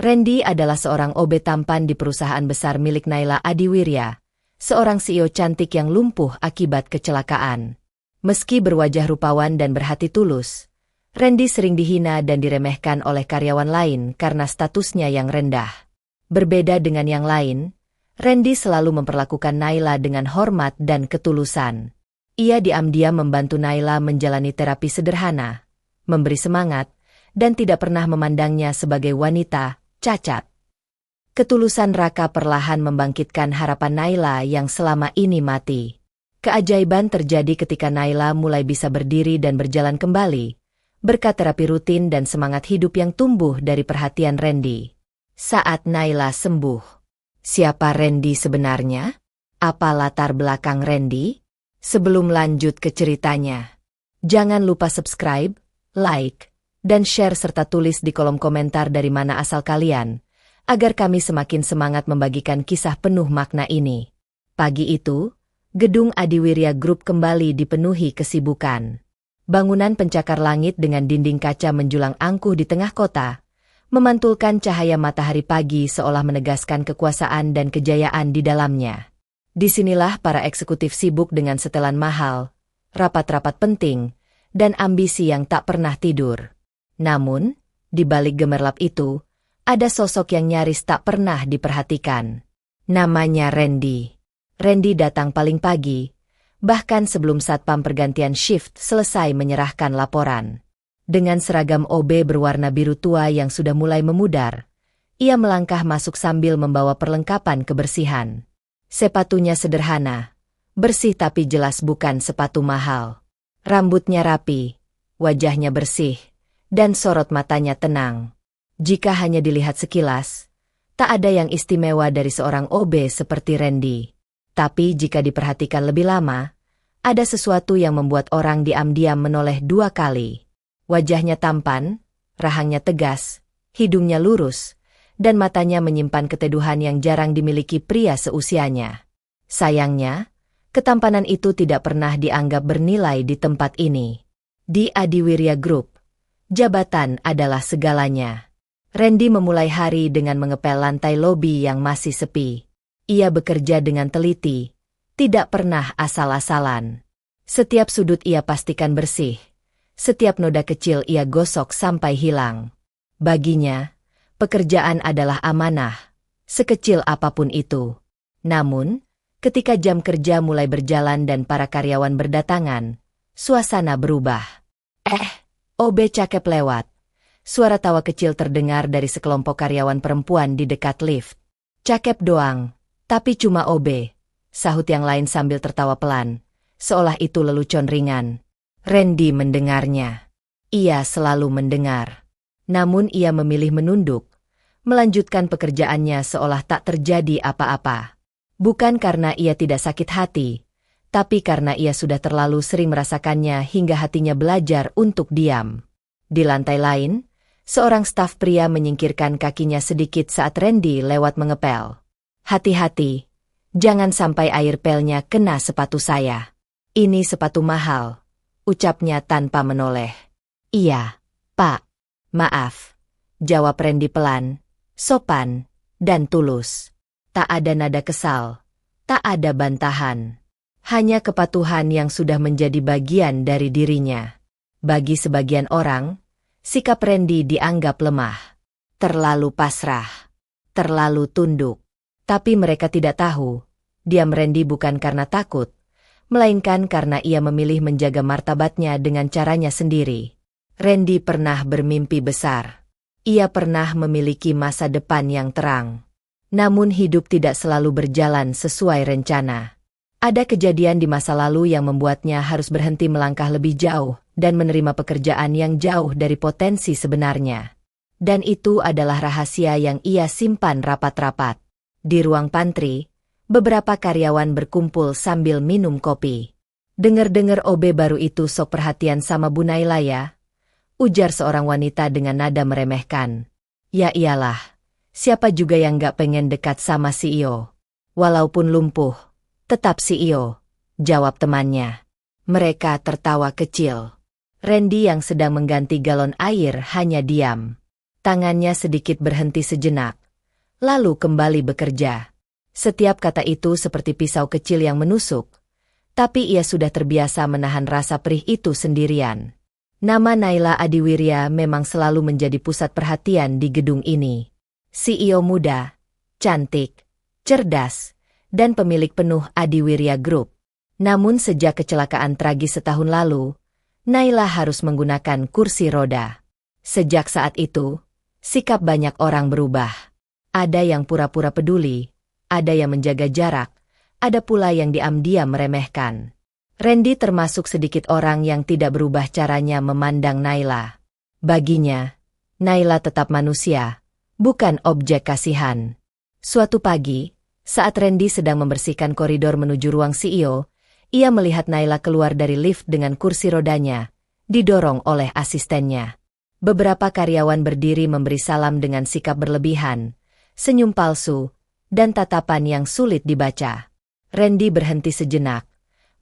Randy adalah seorang OB tampan di perusahaan besar milik Naila Adiwirya, seorang CEO cantik yang lumpuh akibat kecelakaan. Meski berwajah rupawan dan berhati tulus, Randy sering dihina dan diremehkan oleh karyawan lain karena statusnya yang rendah. Berbeda dengan yang lain, Randy selalu memperlakukan Naila dengan hormat dan ketulusan. Ia diam-diam membantu Naila menjalani terapi sederhana, memberi semangat, dan tidak pernah memandangnya sebagai wanita cacat. Ketulusan Raka perlahan membangkitkan harapan Naila yang selama ini mati. Keajaiban terjadi ketika Naila mulai bisa berdiri dan berjalan kembali, berkat terapi rutin dan semangat hidup yang tumbuh dari perhatian Randy. Saat Naila sembuh, siapa Randy sebenarnya? Apa latar belakang Randy? Sebelum lanjut ke ceritanya, jangan lupa subscribe, like, dan share serta tulis di kolom komentar dari mana asal kalian, agar kami semakin semangat membagikan kisah penuh makna ini. Pagi itu, gedung Adiwirya Group kembali dipenuhi kesibukan. Bangunan pencakar langit dengan dinding kaca menjulang angkuh di tengah kota, memantulkan cahaya matahari pagi seolah menegaskan kekuasaan dan kejayaan di dalamnya. Disinilah para eksekutif sibuk dengan setelan mahal, rapat-rapat penting, dan ambisi yang tak pernah tidur. Namun, di balik gemerlap itu, ada sosok yang nyaris tak pernah diperhatikan. Namanya Randy. Randy datang paling pagi, bahkan sebelum satpam pergantian shift selesai menyerahkan laporan. Dengan seragam OB berwarna biru tua yang sudah mulai memudar, ia melangkah masuk sambil membawa perlengkapan kebersihan. Sepatunya sederhana, bersih tapi jelas bukan sepatu mahal. Rambutnya rapi, wajahnya bersih, dan sorot matanya tenang. Jika hanya dilihat sekilas, tak ada yang istimewa dari seorang OB seperti Randy. Tapi jika diperhatikan lebih lama, ada sesuatu yang membuat orang diam-diam menoleh dua kali. Wajahnya tampan, rahangnya tegas, hidungnya lurus, dan matanya menyimpan keteduhan yang jarang dimiliki pria seusianya. Sayangnya, ketampanan itu tidak pernah dianggap bernilai di tempat ini. Di Adiwirya Group, jabatan adalah segalanya. Randy memulai hari dengan mengepel lantai lobi yang masih sepi. Ia bekerja dengan teliti, tidak pernah asal-asalan. Setiap sudut ia pastikan bersih, setiap noda kecil ia gosok sampai hilang. Baginya, pekerjaan adalah amanah, sekecil apapun itu. Namun, ketika jam kerja mulai berjalan dan para karyawan berdatangan, suasana berubah. OB cakep lewat. Suara tawa kecil terdengar dari sekelompok karyawan perempuan di dekat lift. Cakep doang, tapi cuma OB, sahut yang lain sambil tertawa pelan, seolah itu lelucon ringan. Randy mendengarnya. Ia selalu mendengar. Namun ia memilih menunduk, melanjutkan pekerjaannya seolah tak terjadi apa-apa. Bukan karena ia tidak sakit hati, tapi karena ia sudah terlalu sering merasakannya hingga hatinya belajar untuk diam. Di lantai lain, seorang staf pria menyingkirkan kakinya sedikit saat Randy lewat mengepel. Hati-hati, jangan sampai air pelnya kena sepatu saya. Ini sepatu mahal, ucapnya tanpa menoleh. Iya, Pak. Maaf, jawab Randy pelan, sopan, dan tulus. Tak ada nada kesal, tak ada bantahan. Hanya kepatuhan yang sudah menjadi bagian dari dirinya. Bagi sebagian orang, sikap Randy dianggap lemah, terlalu pasrah, terlalu tunduk. Tapi mereka tidak tahu, diam Randy bukan karena takut, melainkan karena ia memilih menjaga martabatnya dengan caranya sendiri. Randy pernah bermimpi besar. Ia pernah memiliki masa depan yang terang. Namun hidup tidak selalu berjalan sesuai rencana. Ada kejadian di masa lalu yang membuatnya harus berhenti melangkah lebih jauh dan menerima pekerjaan yang jauh dari potensi sebenarnya. Dan itu adalah rahasia yang ia simpan rapat-rapat. Di ruang pantry, beberapa karyawan berkumpul sambil minum kopi. Dengar-dengar OB baru itu sok perhatian sama Bu Naila ya? Ujar seorang wanita dengan nada meremehkan. Ya iyalah, siapa juga yang gak pengen dekat sama CEO? Walaupun lumpuh, tetap CEO, jawab temannya. Mereka tertawa kecil. Randy yang sedang mengganti galon air hanya diam. Tangannya sedikit berhenti sejenak, lalu kembali bekerja. Setiap kata itu seperti pisau kecil yang menusuk, tapi ia sudah terbiasa menahan rasa perih itu sendirian. Nama Naila Adiwirya memang selalu menjadi pusat perhatian di gedung ini. CEO muda, cantik, cerdas, dan pemilik penuh Adiwirya Group. Namun sejak kecelakaan tragis setahun lalu, Naila harus menggunakan kursi roda. Sejak saat itu, sikap banyak orang berubah. Ada yang pura-pura peduli, ada yang menjaga jarak, ada pula yang diam-diam meremehkan. Randy termasuk sedikit orang yang tidak berubah caranya memandang Naila. Baginya, Naila tetap manusia, bukan objek kasihan. Suatu pagi, saat Randy sedang membersihkan koridor menuju ruang CEO, ia melihat Naila keluar dari lift dengan kursi rodanya, didorong oleh asistennya. Beberapa karyawan berdiri memberi salam dengan sikap berlebihan, senyum palsu, dan tatapan yang sulit dibaca. Randy berhenti sejenak,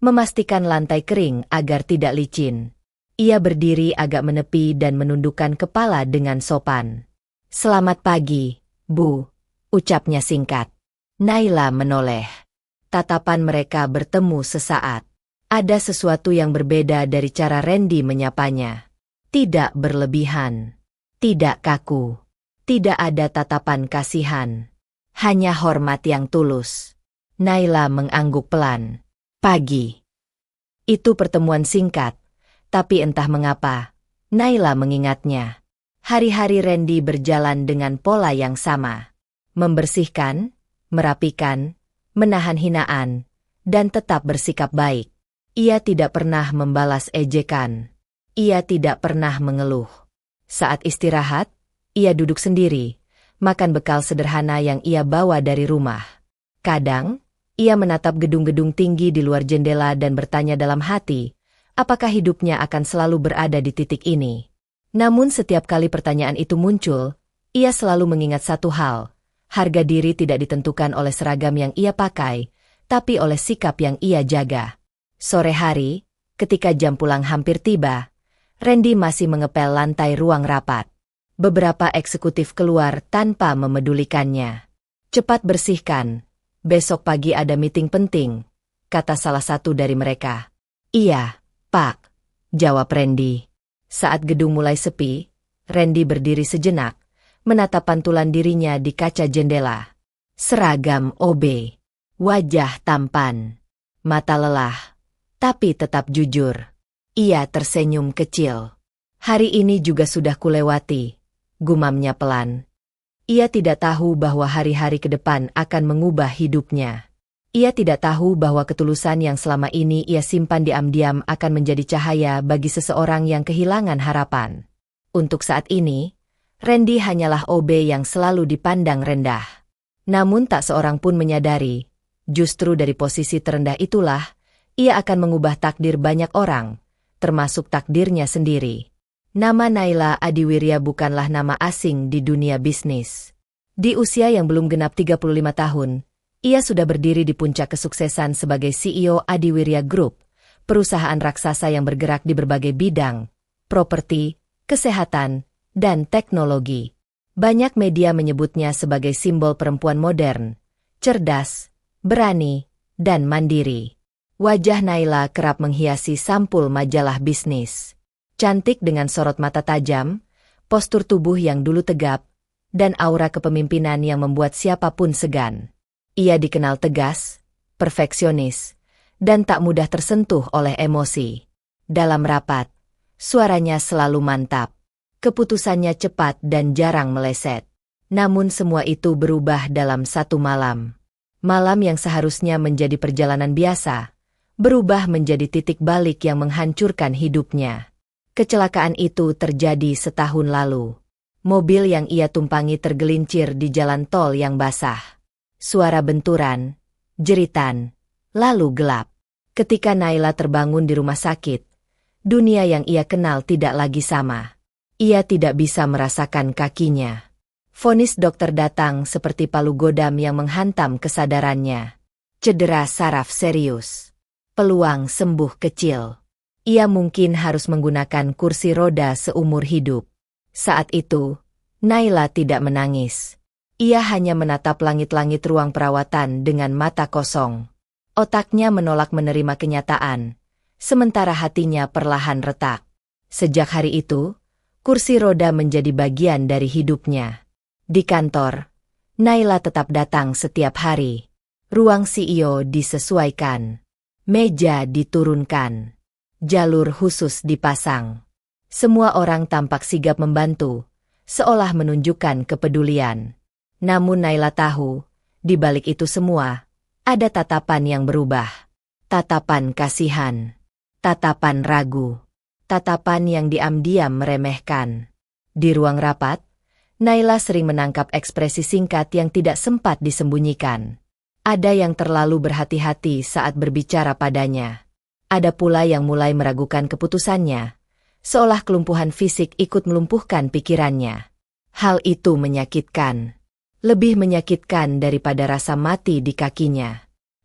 memastikan lantai kering agar tidak licin. Ia berdiri agak menepi dan menundukkan kepala dengan sopan. "Selamat pagi, Bu," ucapnya singkat. Naila menoleh. Tatapan mereka bertemu sesaat. Ada sesuatu yang berbeda dari cara Randy menyapanya. Tidak berlebihan, tidak kaku, tidak ada tatapan kasihan. Hanya hormat yang tulus. Naila mengangguk pelan. "Pagi." Itu pertemuan singkat, tapi entah mengapa, Naila mengingatnya. Hari-hari Randy berjalan dengan pola yang sama. Membersihkan, merapikan, menahan hinaan, dan tetap bersikap baik. Ia tidak pernah membalas ejekan. Ia tidak pernah mengeluh. Saat istirahat, ia duduk sendiri, makan bekal sederhana yang ia bawa dari rumah. Kadang, ia menatap gedung-gedung tinggi di luar jendela dan bertanya dalam hati, apakah hidupnya akan selalu berada di titik ini. Namun setiap kali pertanyaan itu muncul, ia selalu mengingat satu hal, harga diri tidak ditentukan oleh seragam yang ia pakai, tapi oleh sikap yang ia jaga. Sore hari, ketika jam pulang hampir tiba, Randy masih mengepel lantai ruang rapat. Beberapa eksekutif keluar tanpa memedulikannya. "Cepat bersihkan. Besok pagi ada meeting penting," kata salah satu dari mereka. "Iya, Pak," jawab Randy. Saat gedung mulai sepi, Randy berdiri sejenak, menatap pantulan dirinya di kaca jendela. Seragam OB. Wajah tampan. Mata lelah, tapi tetap jujur. Ia tersenyum kecil. "Hari ini juga sudah kulewati," gumamnya pelan. Ia tidak tahu bahwa hari-hari ke depan akan mengubah hidupnya. Ia tidak tahu bahwa ketulusan yang selama ini ia simpan diam-diam akan menjadi cahaya bagi seseorang yang kehilangan harapan. Untuk saat ini, Randy hanyalah OB yang selalu dipandang rendah. Namun tak seorang pun menyadari, justru dari posisi terendah itulah, ia akan mengubah takdir banyak orang, termasuk takdirnya sendiri. Nama Naila Adiwirya bukanlah nama asing di dunia bisnis. Di usia yang belum genap 35 tahun, ia sudah berdiri di puncak kesuksesan sebagai CEO Adiwirya Group, perusahaan raksasa yang bergerak di berbagai bidang, properti, kesehatan, dan teknologi. Banyak media menyebutnya sebagai simbol perempuan modern, cerdas, berani, dan mandiri. Wajah Naila kerap menghiasi sampul majalah bisnis. Cantik dengan sorot mata tajam, postur tubuh yang dulu tegap, dan aura kepemimpinan yang membuat siapapun segan. Ia dikenal tegas, perfeksionis, dan tak mudah tersentuh oleh emosi. Dalam rapat, suaranya selalu mantap. Keputusannya cepat dan jarang meleset. Namun semua itu berubah dalam satu malam. Malam yang seharusnya menjadi perjalanan biasa, berubah menjadi titik balik yang menghancurkan hidupnya. Kecelakaan itu terjadi setahun lalu. Mobil yang ia tumpangi tergelincir di jalan tol yang basah. Suara benturan, jeritan, lalu gelap. Ketika Naila terbangun di rumah sakit, dunia yang ia kenal tidak lagi sama. Ia tidak bisa merasakan kakinya. Vonis dokter datang seperti palu godam yang menghantam kesadarannya. Cedera saraf serius. Peluang sembuh kecil. Ia mungkin harus menggunakan kursi roda seumur hidup. Saat itu, Naila tidak menangis. Ia hanya menatap langit-langit ruang perawatan dengan mata kosong. Otaknya menolak menerima kenyataan, sementara hatinya perlahan retak. Sejak hari itu, kursi roda menjadi bagian dari hidupnya. Di kantor, Naila tetap datang setiap hari. Ruang CEO disesuaikan. Meja diturunkan. Jalur khusus dipasang. Semua orang tampak sigap membantu, seolah menunjukkan kepedulian. Namun Naila tahu, di balik itu semua, ada tatapan yang berubah. Tatapan kasihan. Tatapan ragu. Tatapan yang diam-diam meremehkan. Di ruang rapat, Naila sering menangkap ekspresi singkat yang tidak sempat disembunyikan. Ada yang terlalu berhati-hati saat berbicara padanya. Ada pula yang mulai meragukan keputusannya, seolah kelumpuhan fisik ikut melumpuhkan pikirannya. Hal itu menyakitkan. Lebih menyakitkan daripada rasa mati di kakinya.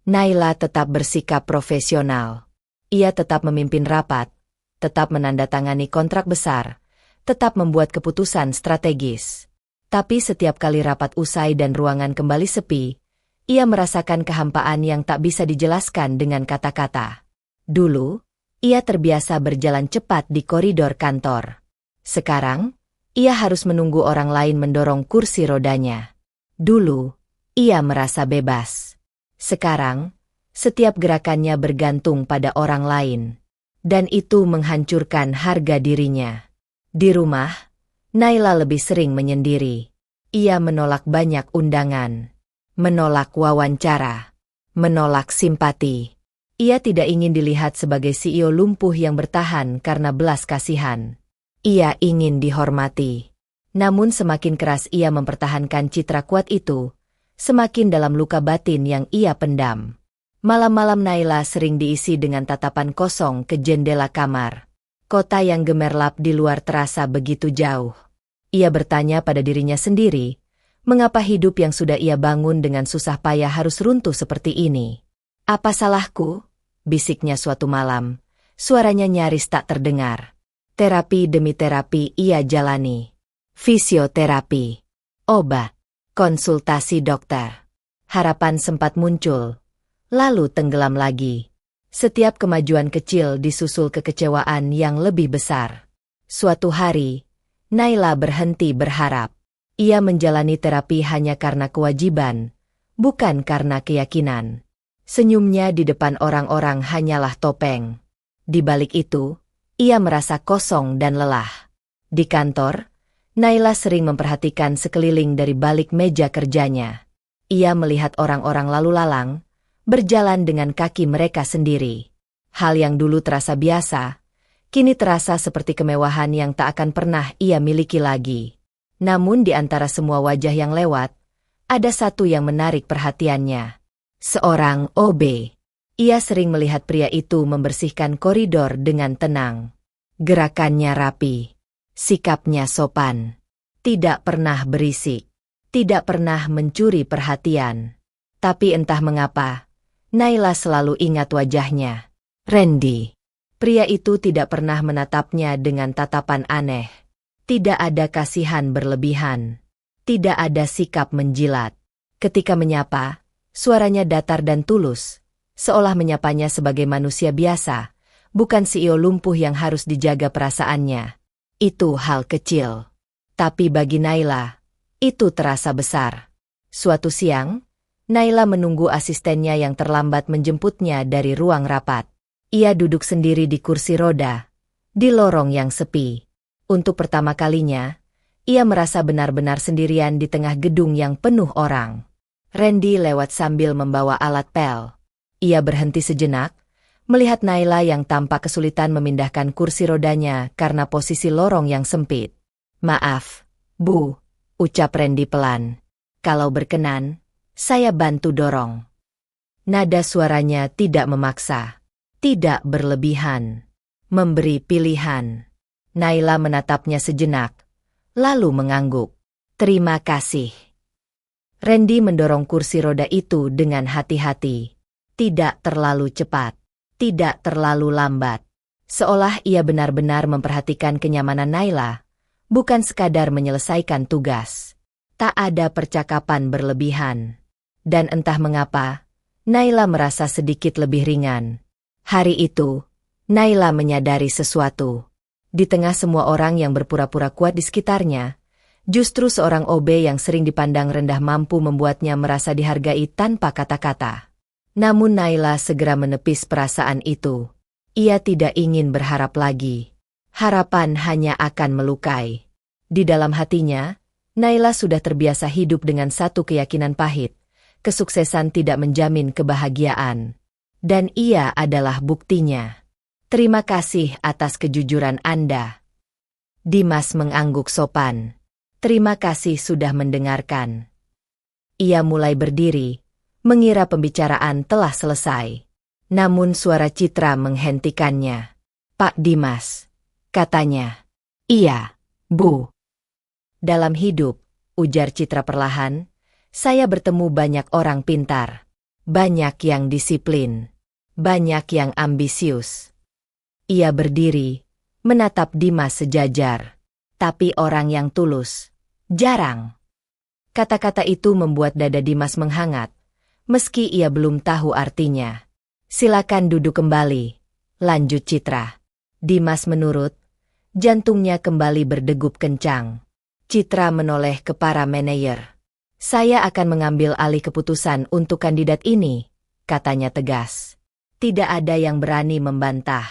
Naila tetap bersikap profesional. Ia tetap memimpin rapat, tetap menandatangani kontrak besar, tetap membuat keputusan strategis. Tapi setiap kali rapat usai dan ruangan kembali sepi, ia merasakan kehampaan yang tak bisa dijelaskan dengan kata-kata. Dulu, ia terbiasa berjalan cepat di koridor kantor. Sekarang, ia harus menunggu orang lain mendorong kursi rodanya. Dulu, ia merasa bebas. Sekarang, setiap gerakannya bergantung pada orang lain. Dan itu menghancurkan harga dirinya. Di rumah, Naila lebih sering menyendiri. Ia menolak banyak undangan. Menolak wawancara. Menolak simpati. Ia tidak ingin dilihat sebagai CEO lumpuh yang bertahan karena belas kasihan. Ia ingin dihormati. Namun semakin keras ia mempertahankan citra kuat itu, semakin dalam luka batin yang ia pendam. Malam-malam Naila sering diisi dengan tatapan kosong ke jendela kamar. Kota yang gemerlap di luar terasa begitu jauh. Ia bertanya pada dirinya sendiri, mengapa hidup yang sudah ia bangun dengan susah payah harus runtuh seperti ini? Apa salahku? Bisiknya suatu malam. Suaranya nyaris tak terdengar. Terapi demi terapi ia jalani. Fisioterapi, obat, konsultasi dokter. Harapan sempat muncul, lalu tenggelam lagi. Setiap kemajuan kecil disusul kekecewaan yang lebih besar. Suatu hari, Naila berhenti berharap. Ia menjalani terapi hanya karena kewajiban, bukan karena keyakinan. Senyumnya di depan orang-orang hanyalah topeng. Di balik itu, ia merasa kosong dan lelah. Di kantor, Naila sering memperhatikan sekeliling dari balik meja kerjanya. Ia melihat orang-orang lalu lalang, berjalan dengan kaki mereka sendiri. Hal yang dulu terasa biasa, kini terasa seperti kemewahan yang tak akan pernah ia miliki lagi. Namun di antara semua wajah yang lewat, ada satu yang menarik perhatiannya. Seorang OB. Ia sering melihat pria itu membersihkan koridor dengan tenang. Gerakannya rapi. Sikapnya sopan. Tidak pernah berisik. Tidak pernah mencuri perhatian. Tapi entah mengapa, Naila selalu ingat wajahnya. Randy. Pria itu tidak pernah menatapnya dengan tatapan aneh. Tidak ada kasihan berlebihan. Tidak ada sikap menjilat. Ketika menyapa, suaranya datar dan tulus, seolah menyapanya sebagai manusia biasa, bukan CEO lumpuh yang harus dijaga perasaannya. Itu hal kecil. Tapi bagi Naila, itu terasa besar. Suatu siang, Naila menunggu asistennya yang terlambat menjemputnya dari ruang rapat. Ia duduk sendiri di kursi roda, di lorong yang sepi. Untuk pertama kalinya, ia merasa benar-benar sendirian di tengah gedung yang penuh orang. Randy lewat sambil membawa alat pel. Ia berhenti sejenak, melihat Naila yang tampak kesulitan memindahkan kursi rodanya karena posisi lorong yang sempit. "Maaf, Bu," ucap Randy pelan. "Kalau berkenan, saya bantu dorong." Nada suaranya tidak memaksa, tidak berlebihan, memberi pilihan. Naila menatapnya sejenak, lalu mengangguk. "Terima kasih." Randy mendorong kursi roda itu dengan hati-hati. Tidak terlalu cepat. Tidak terlalu lambat. Seolah ia benar-benar memperhatikan kenyamanan Naila, bukan sekadar menyelesaikan tugas. Tak ada percakapan berlebihan. Dan entah mengapa, Naila merasa sedikit lebih ringan. Hari itu, Naila menyadari sesuatu. Di tengah semua orang yang berpura-pura kuat di sekitarnya, justru seorang OB yang sering dipandang rendah mampu membuatnya merasa dihargai tanpa kata-kata. Namun Naila segera menepis perasaan itu. Ia tidak ingin berharap lagi. Harapan hanya akan melukai. Di dalam hatinya, Naila sudah terbiasa hidup dengan satu keyakinan pahit. Kesuksesan tidak menjamin kebahagiaan. Dan ia adalah buktinya. Terima kasih atas kejujuran Anda. Dimas mengangguk sopan. Terima kasih sudah mendengarkan. Ia mulai berdiri, mengira pembicaraan telah selesai. Namun suara Citra menghentikannya. Pak Dimas, katanya. Iya, Bu. Dalam hidup, ujar Citra perlahan, saya bertemu banyak orang pintar. Banyak yang disiplin. Banyak yang ambisius. Ia berdiri, menatap Dimas sejajar. Tapi orang yang tulus, jarang. Kata-kata itu membuat dada Dimas menghangat, meski ia belum tahu artinya. Silakan duduk kembali, lanjut Citra. Dimas menurut, jantungnya kembali berdegup kencang. Citra menoleh ke para manajer. Saya akan mengambil alih keputusan untuk kandidat ini, katanya tegas. Tidak ada yang berani membantah.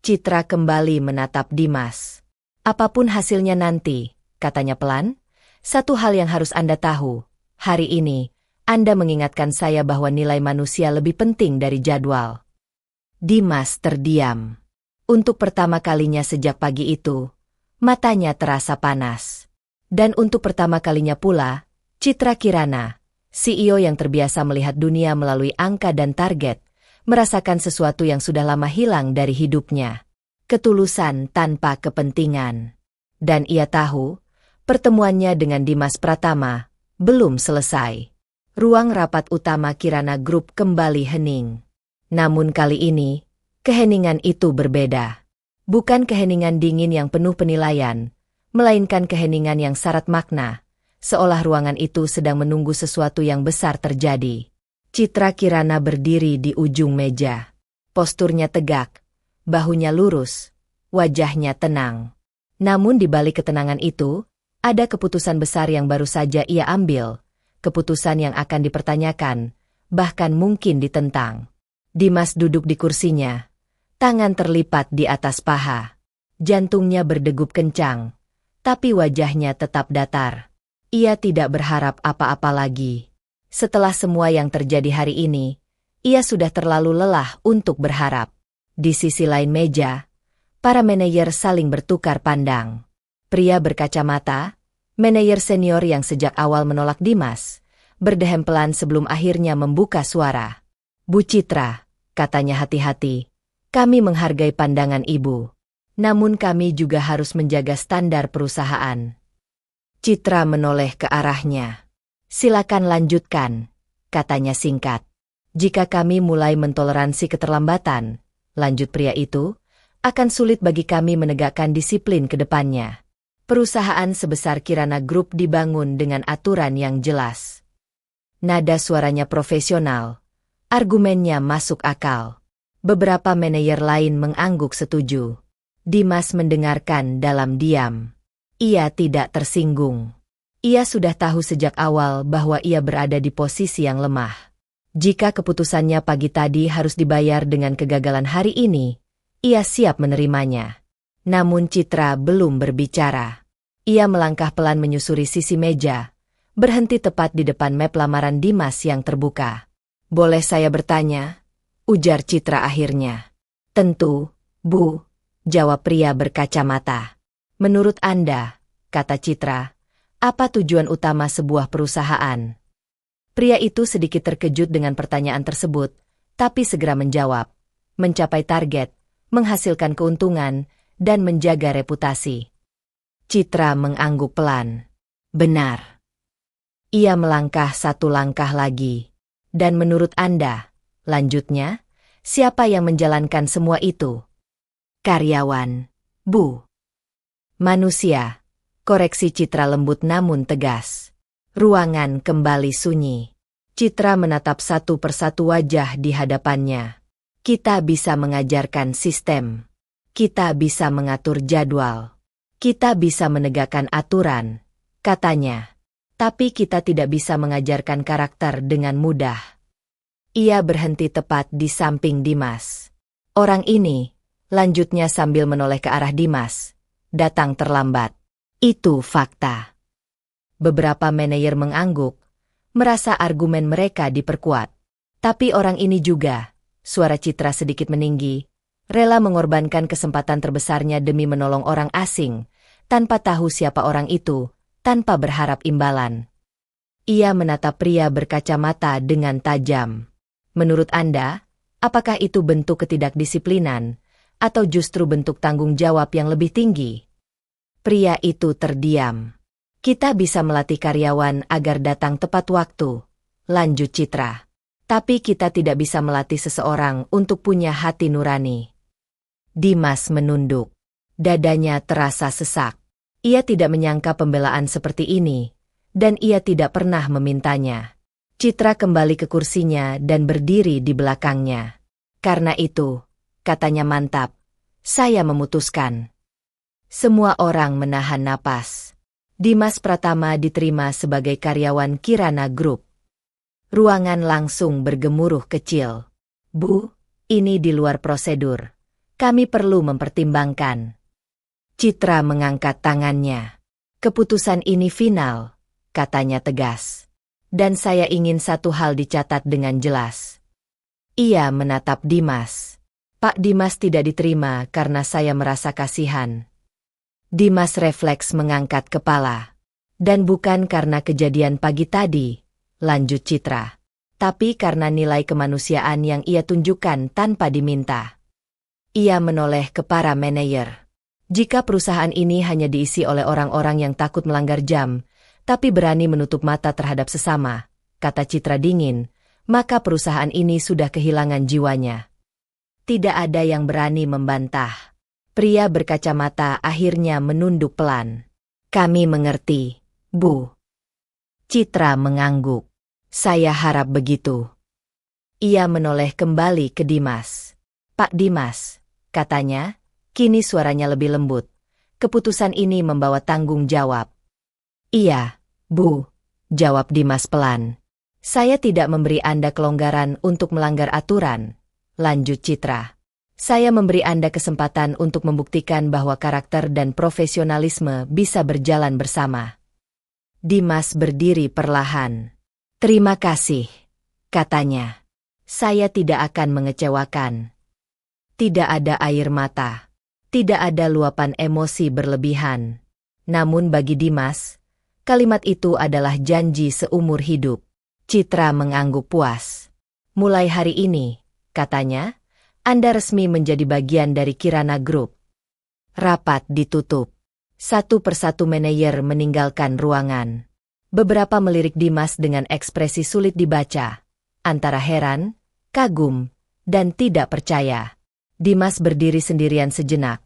Citra kembali menatap Dimas. Apapun hasilnya nanti, katanya pelan, satu hal yang harus Anda tahu, hari ini, Anda mengingatkan saya bahwa nilai manusia lebih penting dari jadwal. Dimas terdiam. Untuk pertama kalinya sejak pagi itu, matanya terasa panas. Dan untuk pertama kalinya pula, Citra Kirana, CEO yang terbiasa melihat dunia melalui angka dan target, merasakan sesuatu yang sudah lama hilang dari hidupnya. Ketulusan tanpa kepentingan. Dan ia tahu, pertemuannya dengan Dimas Pratama belum selesai. Ruang rapat utama Kirana Group kembali hening. Namun kali ini, keheningan itu berbeda. Bukan keheningan dingin yang penuh penilaian, melainkan keheningan yang syarat makna, seolah ruangan itu sedang menunggu sesuatu yang besar terjadi. Citra Kirana berdiri di ujung meja. Posturnya tegak, bahunya lurus, wajahnya tenang. Namun di balik ketenangan itu, ada keputusan besar yang baru saja ia ambil, keputusan yang akan dipertanyakan, bahkan mungkin ditentang. Dimas duduk di kursinya, tangan terlipat di atas paha. Jantungnya berdegup kencang, tapi wajahnya tetap datar. Ia tidak berharap apa-apa lagi. Setelah semua yang terjadi hari ini, ia sudah terlalu lelah untuk berharap. Di sisi lain meja, para manajer saling bertukar pandang. Pria berkacamata, manajer senior yang sejak awal menolak Dimas, berdehem pelan sebelum akhirnya membuka suara. Bu Citra, katanya hati-hati, kami menghargai pandangan Ibu. Namun kami juga harus menjaga standar perusahaan. Citra menoleh ke arahnya. Silakan lanjutkan, katanya singkat. Jika kami mulai mentoleransi keterlambatan, lanjut pria itu, akan sulit bagi kami menegakkan disiplin ke depannya. Perusahaan sebesar Kirana Group dibangun dengan aturan yang jelas. Nada suaranya profesional. Argumennya masuk akal. Beberapa manajer lain mengangguk setuju. Dimas mendengarkan dalam diam. Ia tidak tersinggung. Ia sudah tahu sejak awal bahwa ia berada di posisi yang lemah. Jika keputusannya pagi tadi harus dibayar dengan kegagalan hari ini, ia siap menerimanya. Namun Citra belum berbicara. Ia melangkah pelan menyusuri sisi meja, berhenti tepat di depan map lamaran Dimas yang terbuka. Boleh saya bertanya? Ujar Citra akhirnya. Tentu, Bu, jawab pria berkacamata. Menurut Anda, kata Citra, apa tujuan utama sebuah perusahaan? Pria itu sedikit terkejut dengan pertanyaan tersebut, tapi segera menjawab. Mencapai target, menghasilkan keuntungan, dan menjaga reputasi. Citra mengangguk pelan. Benar. Ia melangkah satu langkah lagi. Dan menurut Anda, lanjutnya, siapa yang menjalankan semua itu? Karyawan, Bu. Manusia, Koreksi Citra lembut namun tegas. Ruangan kembali sunyi. Citra menatap satu persatu wajah di hadapannya. Kita bisa mengajarkan sistem. Kita bisa mengatur jadwal. Kita bisa menegakkan aturan, katanya. Tapi kita tidak bisa mengajarkan karakter dengan mudah. Ia berhenti tepat di samping Dimas. Orang ini, lanjutnya sambil menoleh ke arah Dimas, datang terlambat. Itu fakta. Beberapa manajer mengangguk, merasa argumen mereka diperkuat. Tapi orang ini juga, suara Citra sedikit meninggi, rela mengorbankan kesempatan terbesarnya demi menolong orang asing, tanpa tahu siapa orang itu, tanpa berharap imbalan. Ia menatap pria berkacamata dengan tajam. Menurut Anda, apakah itu bentuk ketidakdisiplinan, atau justru bentuk tanggung jawab yang lebih tinggi? Pria itu terdiam. Kita bisa melatih karyawan agar datang tepat waktu, lanjut Citra. Tapi kita tidak bisa melatih seseorang untuk punya hati nurani. Dimas menunduk. Dadanya terasa sesak. Ia tidak menyangka pembelaan seperti ini, dan ia tidak pernah memintanya. Citra kembali ke kursinya dan berdiri di belakangnya. Karena itu, katanya mantap, saya memutuskan. Semua orang menahan napas. Dimas Pratama diterima sebagai karyawan Kirana Group. Ruangan langsung bergemuruh kecil. Bu, ini di luar prosedur. Kami perlu mempertimbangkan. Citra mengangkat tangannya. Keputusan ini final, katanya tegas. Dan saya ingin satu hal dicatat dengan jelas. Ia menatap Dimas. Pak Dimas tidak diterima karena saya merasa kasihan. Dimas refleks mengangkat kepala. Dan bukan karena kejadian pagi tadi, lanjut Citra. Tapi karena nilai kemanusiaan yang ia tunjukkan tanpa diminta. Ia menoleh ke para manajer. Jika perusahaan ini hanya diisi oleh orang-orang yang takut melanggar jam, tapi berani menutup mata terhadap sesama, kata Citra dingin, maka perusahaan ini sudah kehilangan jiwanya. Tidak ada yang berani membantah. Pria berkacamata akhirnya menunduk pelan. Kami mengerti, Bu. Citra mengangguk. Saya harap begitu. Ia menoleh kembali ke Dimas. Pak Dimas, katanya, kini suaranya lebih lembut. Keputusan ini membawa tanggung jawab. Iya, Bu, jawab Dimas pelan. Saya tidak memberi Anda kelonggaran untuk melanggar aturan, lanjut Citra. Saya memberi Anda kesempatan untuk membuktikan bahwa karakter dan profesionalisme bisa berjalan bersama. Dimas berdiri perlahan. Terima kasih, katanya. Saya tidak akan mengecewakan. Tidak ada air mata. Tidak ada luapan emosi berlebihan. Namun bagi Dimas, kalimat itu adalah janji seumur hidup. Citra mengangguk puas. Mulai hari ini, katanya, Anda resmi menjadi bagian dari Kirana Group. Rapat ditutup. Satu persatu manajer meninggalkan ruangan. Beberapa melirik Dimas dengan ekspresi sulit dibaca, antara heran, kagum, dan tidak percaya. Dimas berdiri sendirian sejenak,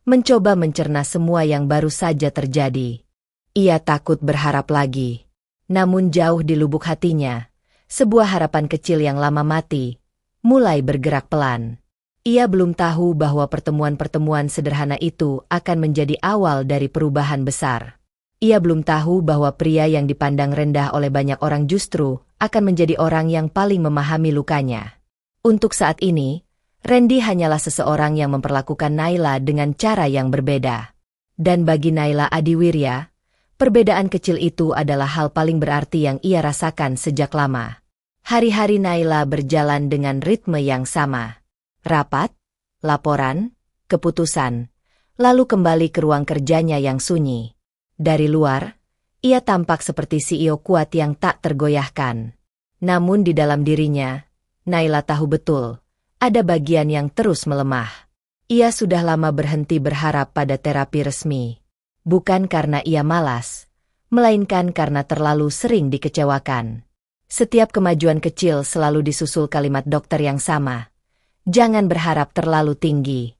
mencoba mencerna semua yang baru saja terjadi. Ia takut berharap lagi. Namun jauh di lubuk hatinya, sebuah harapan kecil yang lama mati, mulai bergerak pelan. Ia belum tahu bahwa pertemuan-pertemuan sederhana itu akan menjadi awal dari perubahan besar. Ia belum tahu bahwa pria yang dipandang rendah oleh banyak orang justru akan menjadi orang yang paling memahami lukanya. Untuk saat ini, Randy hanyalah seseorang yang memperlakukan Naila dengan cara yang berbeda. Dan bagi Naila Adiwirya, perbedaan kecil itu adalah hal paling berarti yang ia rasakan sejak lama. Hari-hari Naila berjalan dengan ritme yang sama. Rapat, laporan, keputusan, lalu kembali ke ruang kerjanya yang sunyi. Dari luar, ia tampak seperti CEO kuat yang tak tergoyahkan. Namun di dalam dirinya, Naila tahu betul, ada bagian yang terus melemah. Ia sudah lama berhenti berharap pada terapi resmi. Bukan karena ia malas, melainkan karena terlalu sering dikecewakan. Setiap kemajuan kecil selalu disusul kalimat dokter yang sama. Jangan berharap terlalu tinggi.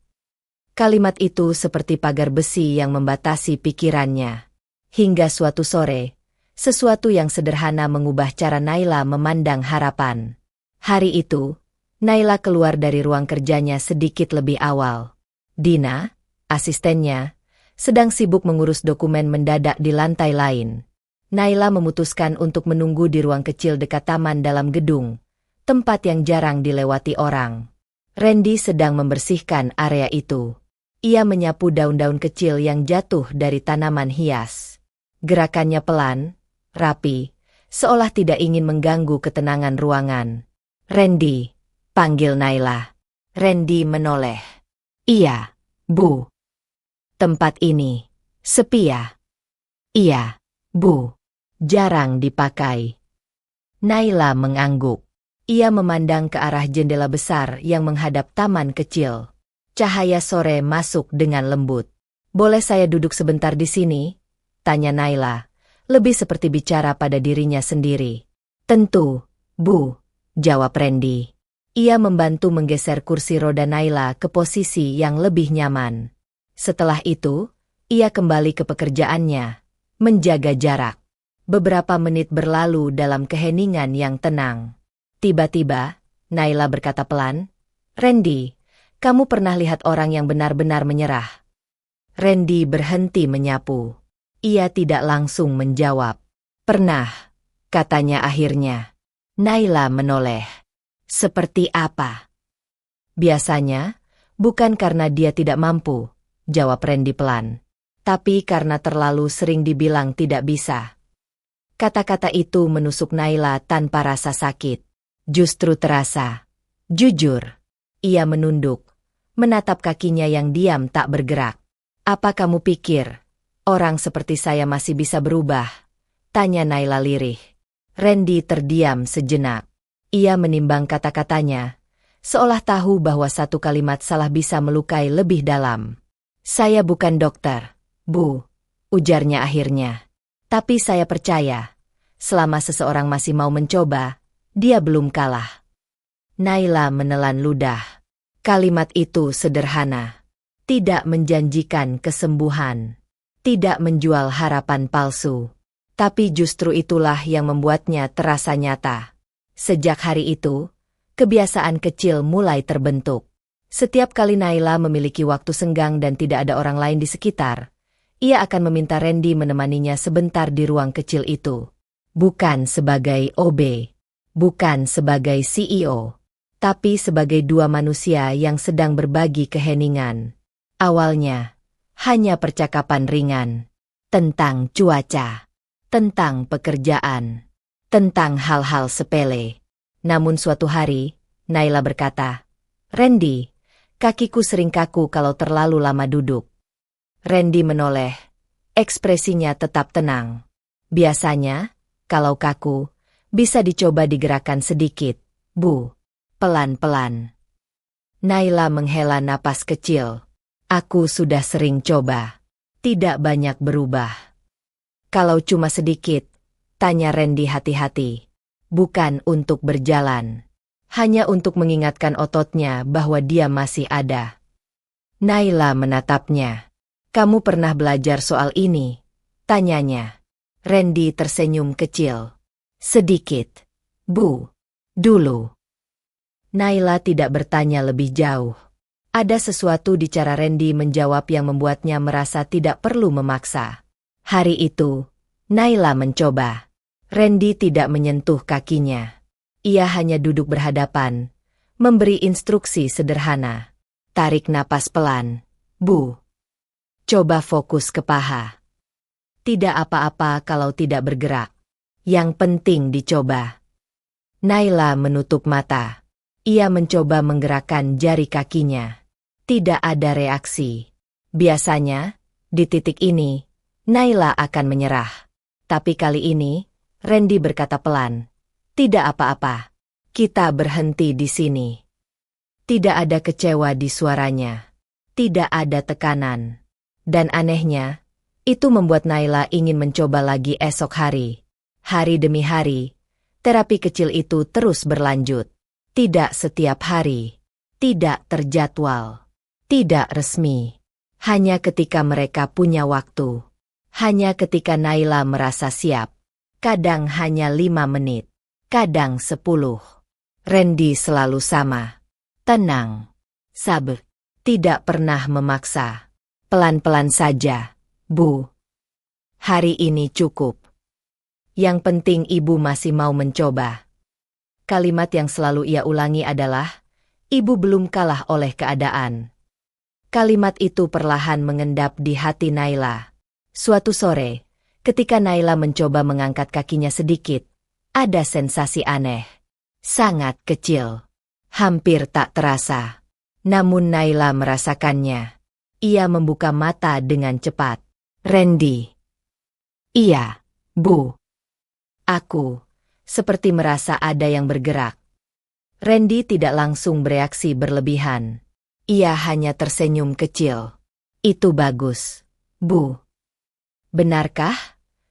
Kalimat itu seperti pagar besi yang membatasi pikirannya. Hingga suatu sore, sesuatu yang sederhana mengubah cara Naila memandang harapan. Hari itu, Naila keluar dari ruang kerjanya sedikit lebih awal. Dina, asistennya, sedang sibuk mengurus dokumen mendadak di lantai lain. Naila memutuskan untuk menunggu di ruang kecil dekat taman dalam gedung, tempat yang jarang dilewati orang. Randy sedang membersihkan area itu. Ia menyapu daun-daun kecil yang jatuh dari tanaman hias. Gerakannya pelan, rapi, seolah tidak ingin mengganggu ketenangan ruangan. "Randy," panggil Naila. Randy menoleh. "Iya, Bu." "Tempat ini sepi ya?" "Iya, Bu. Jarang dipakai." Naila mengangguk. Ia memandang ke arah jendela besar yang menghadap taman kecil. Cahaya sore masuk dengan lembut. "Boleh saya duduk sebentar di sini?" tanya Naila, lebih seperti bicara pada dirinya sendiri. "Tentu, Bu," jawab Randy. Ia membantu menggeser kursi roda Naila ke posisi yang lebih nyaman. Setelah itu, ia kembali ke pekerjaannya, menjaga jarak. Beberapa menit berlalu dalam keheningan yang tenang. Tiba-tiba, Naila berkata pelan, "Randy, kamu pernah lihat orang yang benar-benar menyerah?" Randy berhenti menyapu. Ia tidak langsung menjawab. "Pernah," katanya akhirnya. Naila menoleh. "Seperti apa?" "Biasanya, bukan karena dia tidak mampu," jawab Randy pelan. "Tapi karena terlalu sering dibilang tidak bisa." Kata-kata itu menusuk Naila tanpa rasa sakit. Justru terasa. Jujur. Ia menunduk, menatap kakinya yang diam tak bergerak. "Apa kamu pikir orang seperti saya masih bisa berubah?" tanya Naila lirih. Randy terdiam sejenak. Ia menimbang kata-katanya, seolah tahu bahwa satu kalimat salah bisa melukai lebih dalam. "Saya bukan dokter, Bu," ujarnya akhirnya. "Tapi saya percaya, selama seseorang masih mau mencoba, dia belum kalah." Naila menelan ludah. Kalimat itu sederhana. Tidak menjanjikan kesembuhan. Tidak menjual harapan palsu. Tapi justru itulah yang membuatnya terasa nyata. Sejak hari itu, kebiasaan kecil mulai terbentuk. Setiap kali Naila memiliki waktu senggang dan tidak ada orang lain di sekitar, ia akan meminta Randy menemaninya sebentar di ruang kecil itu. Bukan sebagai OB. Bukan sebagai CEO, tapi sebagai dua manusia yang sedang berbagi keheningan. Awalnya, hanya percakapan ringan. Tentang cuaca, tentang pekerjaan, tentang hal-hal sepele. Namun suatu hari, Naila berkata, "Randy, kakiku sering kaku kalau terlalu lama duduk." Randy menoleh, ekspresinya tetap tenang. "Biasanya, kalau kaku, bisa dicoba digerakkan sedikit, Bu. Pelan-pelan." Naila menghela napas kecil. "Aku sudah sering coba. Tidak banyak berubah." "Kalau cuma sedikit?" tanya Randy hati-hati. "Bukan untuk berjalan. Hanya untuk mengingatkan ototnya bahwa dia masih ada." Naila menatapnya. "Kamu pernah belajar soal ini?" tanyanya. Randy tersenyum kecil. "Sedikit, Bu. Dulu." Naila tidak bertanya lebih jauh. Ada sesuatu di cara Randy menjawab yang membuatnya merasa tidak perlu memaksa. Hari itu, Naila mencoba. Randy tidak menyentuh kakinya. Ia hanya duduk berhadapan, memberi instruksi sederhana. "Tarik napas pelan, Bu. Coba fokus ke paha. Tidak apa-apa kalau tidak bergerak. Yang penting dicoba." Naila menutup mata. Ia mencoba menggerakkan jari kakinya. Tidak ada reaksi. Biasanya, di titik ini, Naila akan menyerah. Tapi kali ini, Randy berkata pelan, "Tidak apa-apa. Kita berhenti di sini." Tidak ada kecewa di suaranya. Tidak ada tekanan. Dan anehnya, itu membuat Naila ingin mencoba lagi esok hari. Hari demi hari, terapi kecil itu terus berlanjut. Tidak setiap hari. Tidak terjadwal. Tidak resmi. Hanya ketika mereka punya waktu. Hanya ketika Naila merasa siap. Kadang hanya 5 menit. Kadang 10. Randy selalu sama. Tenang. Sabar. Tidak pernah memaksa. Pelan-pelan saja, Bu. Hari ini cukup. Yang penting ibu masih mau mencoba. Kalimat yang selalu ia ulangi adalah, ibu belum kalah oleh keadaan. Kalimat itu perlahan mengendap di hati Naila. Suatu sore, ketika Naila mencoba mengangkat kakinya sedikit, ada sensasi aneh. Sangat kecil. Hampir tak terasa. Namun Naila merasakannya. Ia membuka mata dengan cepat. Randy. Iya, Bu. Aku, seperti merasa ada yang bergerak. Randy tidak langsung bereaksi berlebihan. Ia hanya tersenyum kecil. Itu bagus, Bu. Benarkah?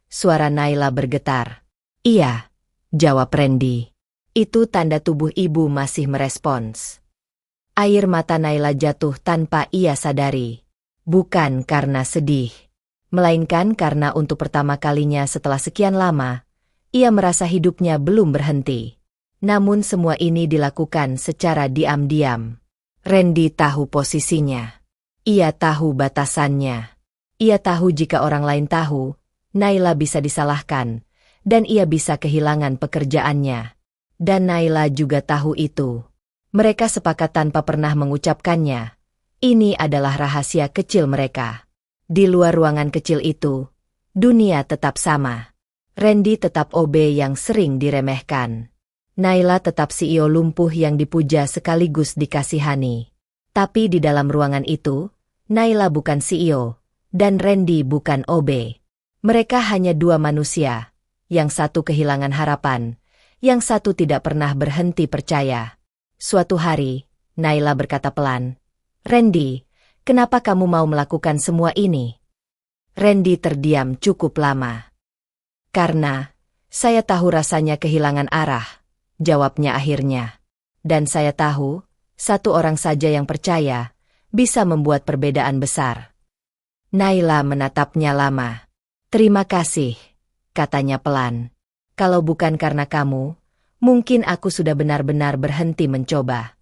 Suara Naila bergetar. Iya, jawab Randy. Itu tanda tubuh ibu masih merespons. Air mata Naila jatuh tanpa ia sadari. Bukan karena sedih, melainkan karena untuk pertama kalinya setelah sekian lama, ia merasa hidupnya belum berhenti. Namun semua ini dilakukan secara diam-diam. Randy tahu posisinya. Ia tahu batasannya. Ia tahu jika orang lain tahu, Naila bisa disalahkan, dan ia bisa kehilangan pekerjaannya. Dan Naila juga tahu itu. Mereka sepakat tanpa pernah mengucapkannya. Ini adalah rahasia kecil mereka. Di luar ruangan kecil itu, dunia tetap sama. Randy tetap OB yang sering diremehkan. Naila tetap CEO lumpuh yang dipuja sekaligus dikasihani. Tapi di dalam ruangan itu, Naila bukan CEO, dan Randy bukan OB. Mereka hanya dua manusia, yang satu kehilangan harapan, yang satu tidak pernah berhenti percaya. Suatu hari, Naila berkata pelan, Randy, kenapa kamu mau melakukan semua ini? Randy terdiam cukup lama. Karena, saya tahu rasanya kehilangan arah, jawabnya akhirnya. Dan saya tahu, satu orang saja yang percaya, bisa membuat perbedaan besar. Naila menatapnya lama. Terima kasih, katanya pelan. Kalau bukan karena kamu, mungkin aku sudah benar-benar berhenti mencoba.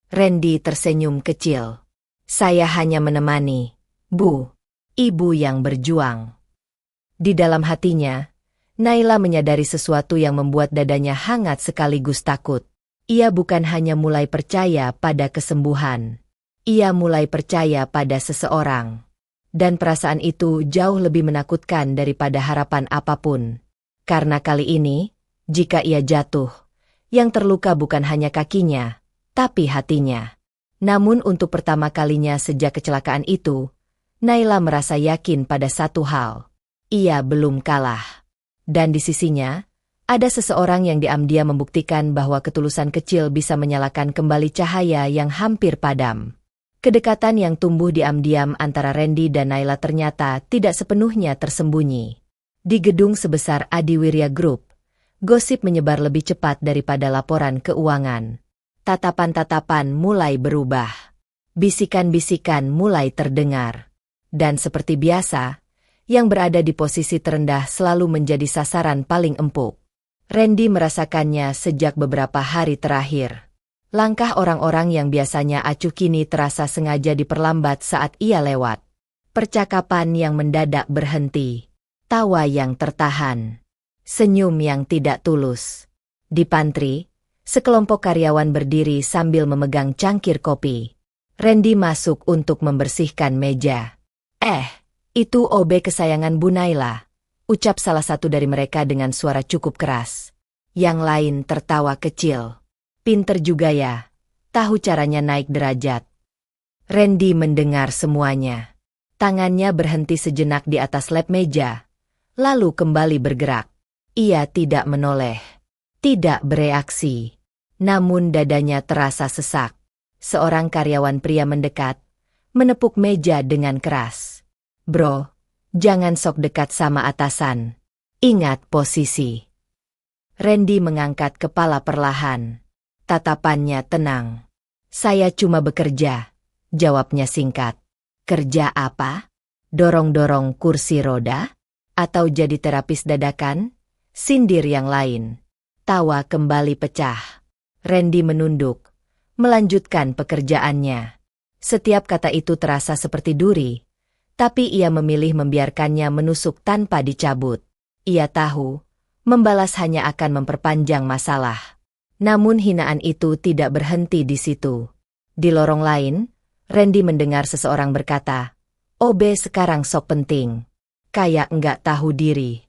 Randy tersenyum kecil. Saya hanya menemani, Bu, ibu yang berjuang. Di dalam hatinya, Naila menyadari sesuatu yang membuat dadanya hangat sekaligus takut. Ia bukan hanya mulai percaya pada kesembuhan. Ia mulai percaya pada seseorang. Dan perasaan itu jauh lebih menakutkan daripada harapan apapun. Karena kali ini, jika ia jatuh, yang terluka bukan hanya kakinya, tapi hatinya. Namun untuk pertama kalinya sejak kecelakaan itu, Naila merasa yakin pada satu hal. Ia belum kalah. Dan di sisinya, ada seseorang yang diam-diam membuktikan bahwa ketulusan kecil bisa menyalakan kembali cahaya yang hampir padam. Kedekatan yang tumbuh diam-diam antara Randy dan Naila ternyata tidak sepenuhnya tersembunyi. Di gedung sebesar Adiwirya Group, gosip menyebar lebih cepat daripada laporan keuangan. Tatapan-tatapan mulai berubah. Bisikan-bisikan mulai terdengar. Dan seperti biasa, yang berada di posisi terendah selalu menjadi sasaran paling empuk. Randy merasakannya sejak beberapa hari terakhir. Langkah orang-orang yang biasanya acuh kini terasa sengaja diperlambat saat ia lewat. Percakapan yang mendadak berhenti. Tawa yang tertahan. Senyum yang tidak tulus. Di pantry, sekelompok karyawan berdiri sambil memegang cangkir kopi. Randy masuk untuk membersihkan meja. Itu OB kesayangan Bu Naila, ucap salah satu dari mereka dengan suara cukup keras. Yang lain tertawa kecil. Pinter juga ya, tahu caranya naik derajat. Randy mendengar semuanya. Tangannya berhenti sejenak di atas lap meja, lalu kembali bergerak. Ia tidak menoleh, tidak bereaksi. Namun dadanya terasa sesak. Seorang karyawan pria mendekat, menepuk meja dengan keras. Bro, jangan sok dekat sama atasan. Ingat posisi. Randy mengangkat kepala perlahan. Tatapannya tenang. Saya cuma bekerja, jawabnya singkat. Kerja apa? Dorong-dorong kursi roda? Atau jadi terapis dadakan? Sindir yang lain. Tawa kembali pecah. Randy menunduk, melanjutkan pekerjaannya. Setiap kata itu terasa seperti duri, tapi ia memilih membiarkannya menusuk tanpa dicabut. Ia tahu, membalas hanya akan memperpanjang masalah. Namun hinaan itu tidak berhenti di situ. Di lorong lain, Randy mendengar seseorang berkata, "OB sekarang sok penting. Kayak nggak tahu diri.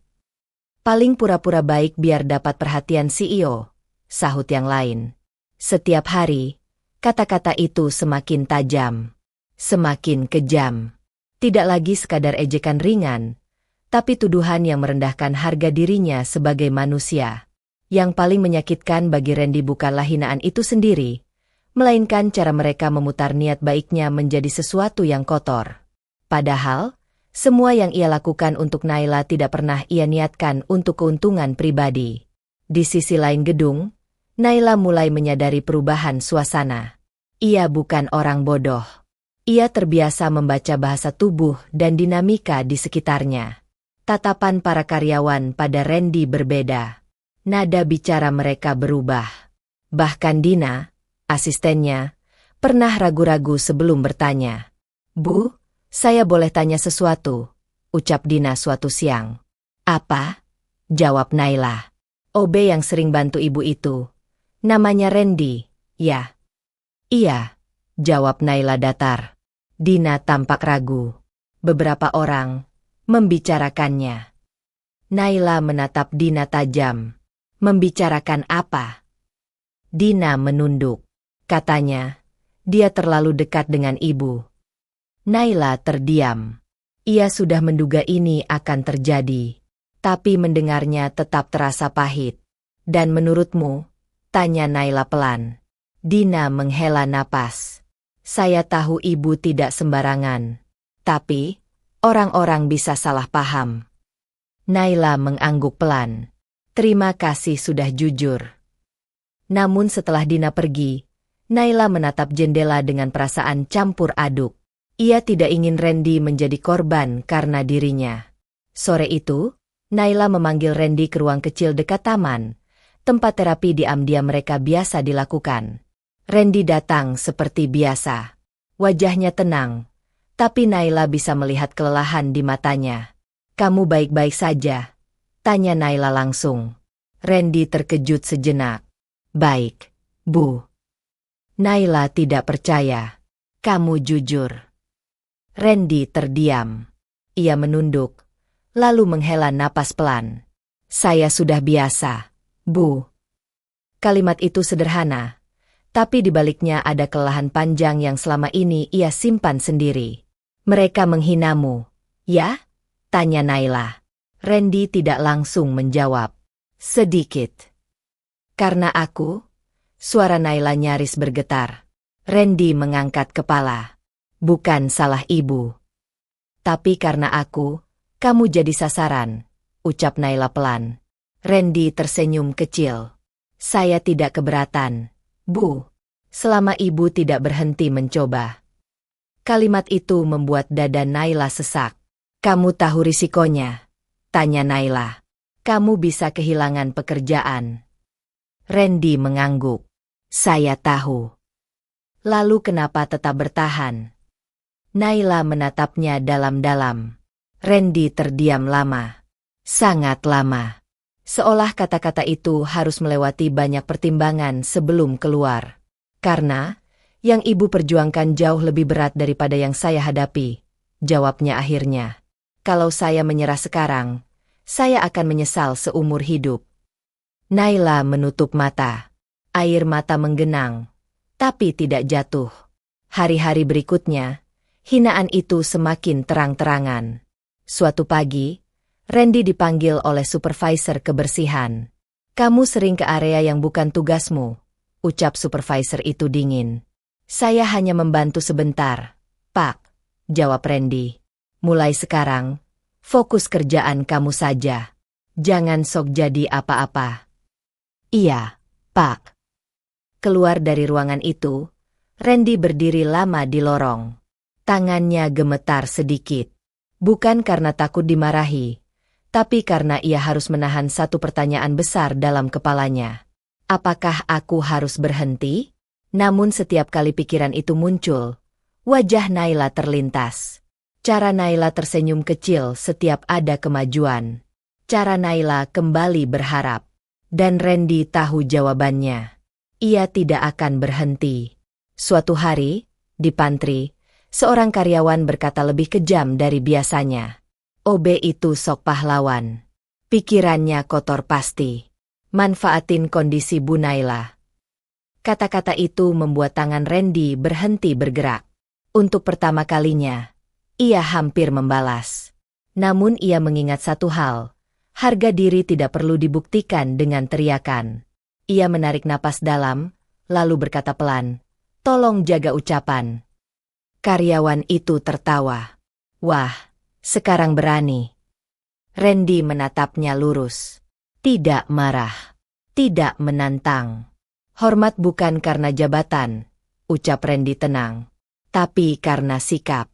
Paling pura-pura baik biar dapat perhatian CEO," sahut yang lain. Setiap hari, kata-kata itu semakin tajam, semakin kejam. Tidak lagi sekadar ejekan ringan, tapi tuduhan yang merendahkan harga dirinya sebagai manusia. Yang paling menyakitkan bagi Randy bukanlah hinaan itu sendiri, melainkan cara mereka memutar niat baiknya menjadi sesuatu yang kotor. Padahal, semua yang ia lakukan untuk Naila tidak pernah ia niatkan untuk keuntungan pribadi. Di sisi lain gedung, Naila mulai menyadari perubahan suasana. Ia bukan orang bodoh. Ia terbiasa membaca bahasa tubuh dan dinamika di sekitarnya. Tatapan para karyawan pada Randy berbeda. Nada bicara mereka berubah. Bahkan Dina, asistennya, pernah ragu-ragu sebelum bertanya. "Bu, saya boleh tanya sesuatu?" ucap Dina suatu siang. "Apa?" jawab Naila. "OB yang sering bantu ibu itu. Namanya Randy, ya?" "Iya," jawab Naila datar. Dina tampak ragu. Beberapa orang membicarakannya. Naila menatap Dina tajam. "Membicarakan apa?" Dina menunduk. Katanya, dia terlalu dekat dengan ibu. Naila terdiam. Ia sudah menduga ini akan terjadi. Tapi mendengarnya tetap terasa pahit. "Dan menurutmu?" tanya Naila pelan. Dina menghela napas. "Saya tahu ibu tidak sembarangan. Tapi, orang-orang bisa salah paham." Naila mengangguk pelan. "Terima kasih sudah jujur." Namun setelah Dina pergi, Naila menatap jendela dengan perasaan campur aduk. Ia tidak ingin Randy menjadi korban karena dirinya. Sore itu, Naila memanggil Randy ke ruang kecil dekat taman, tempat terapi diam-diam mereka biasa dilakukan. Randy datang seperti biasa. Wajahnya tenang, tapi Naila bisa melihat kelelahan di matanya. "Kamu baik-baik saja?" tanya Naila langsung. Randy terkejut sejenak. "Baik, Bu." Naila tidak percaya. "Kamu jujur?" Randy terdiam. Ia menunduk, lalu menghela napas pelan. "Saya sudah biasa, Bu." Kalimat itu sederhana, tapi di baliknya ada kelelahan panjang yang selama ini ia simpan sendiri. "Mereka menghinamu, ya?" tanya Naila. Randy tidak langsung menjawab. "Sedikit." "Karena aku?" Suara Naila nyaris bergetar. Randy mengangkat kepala. "Bukan salah ibu. Tapi karena aku, kamu jadi sasaran," ucap Naila pelan. Randy tersenyum kecil. "Saya tidak keberatan, Bu, selama ibu tidak berhenti mencoba." Kalimat itu membuat dada Naila sesak. "Kamu tahu risikonya?" tanya Naila. "Kamu bisa kehilangan pekerjaan." Randy mengangguk. "Saya tahu." "Lalu kenapa tetap bertahan?" Naila menatapnya dalam-dalam. Randy terdiam lama. Sangat lama. Seolah kata-kata itu harus melewati banyak pertimbangan sebelum keluar. "Karena, yang ibu perjuangkan jauh lebih berat daripada yang saya hadapi," jawabnya akhirnya. "Kalau saya menyerah sekarang, saya akan menyesal seumur hidup." Naila menutup mata. Air mata menggenang, tapi tidak jatuh. Hari-hari berikutnya, hinaan itu semakin terang-terangan. Suatu pagi, Randy dipanggil oleh supervisor kebersihan. "Kamu sering ke area yang bukan tugasmu," ucap supervisor itu dingin. "Saya hanya membantu sebentar, Pak," jawab Randy. "Mulai sekarang, fokus kerjaan kamu saja. Jangan sok jadi apa-apa." "Iya, Pak." Keluar dari ruangan itu, Randy berdiri lama di lorong. Tangannya gemetar sedikit. Bukan karena takut dimarahi, Tapi karena ia harus menahan satu pertanyaan besar dalam kepalanya. Apakah aku harus berhenti? Namun setiap kali pikiran itu muncul, wajah Naila terlintas. Cara Naila tersenyum kecil setiap ada kemajuan. Cara Naila kembali berharap. Dan Randy tahu jawabannya. Ia tidak akan berhenti. Suatu hari, di pantry, seorang karyawan berkata lebih kejam dari biasanya. OB itu sok pahlawan. Pikirannya kotor pasti. Manfaatin kondisi Bu Naila. Kata-kata itu membuat tangan Randy berhenti bergerak. Untuk pertama kalinya, ia hampir membalas. Namun ia mengingat satu hal. Harga diri tidak perlu dibuktikan dengan teriakan. Ia menarik napas dalam, lalu berkata pelan, "Tolong jaga ucapan." Karyawan itu tertawa. "Wah, sekarang berani." Randy menatapnya lurus. Tidak marah. Tidak menantang. "Hormat bukan karena jabatan," ucap Randy tenang. "Tapi karena sikap."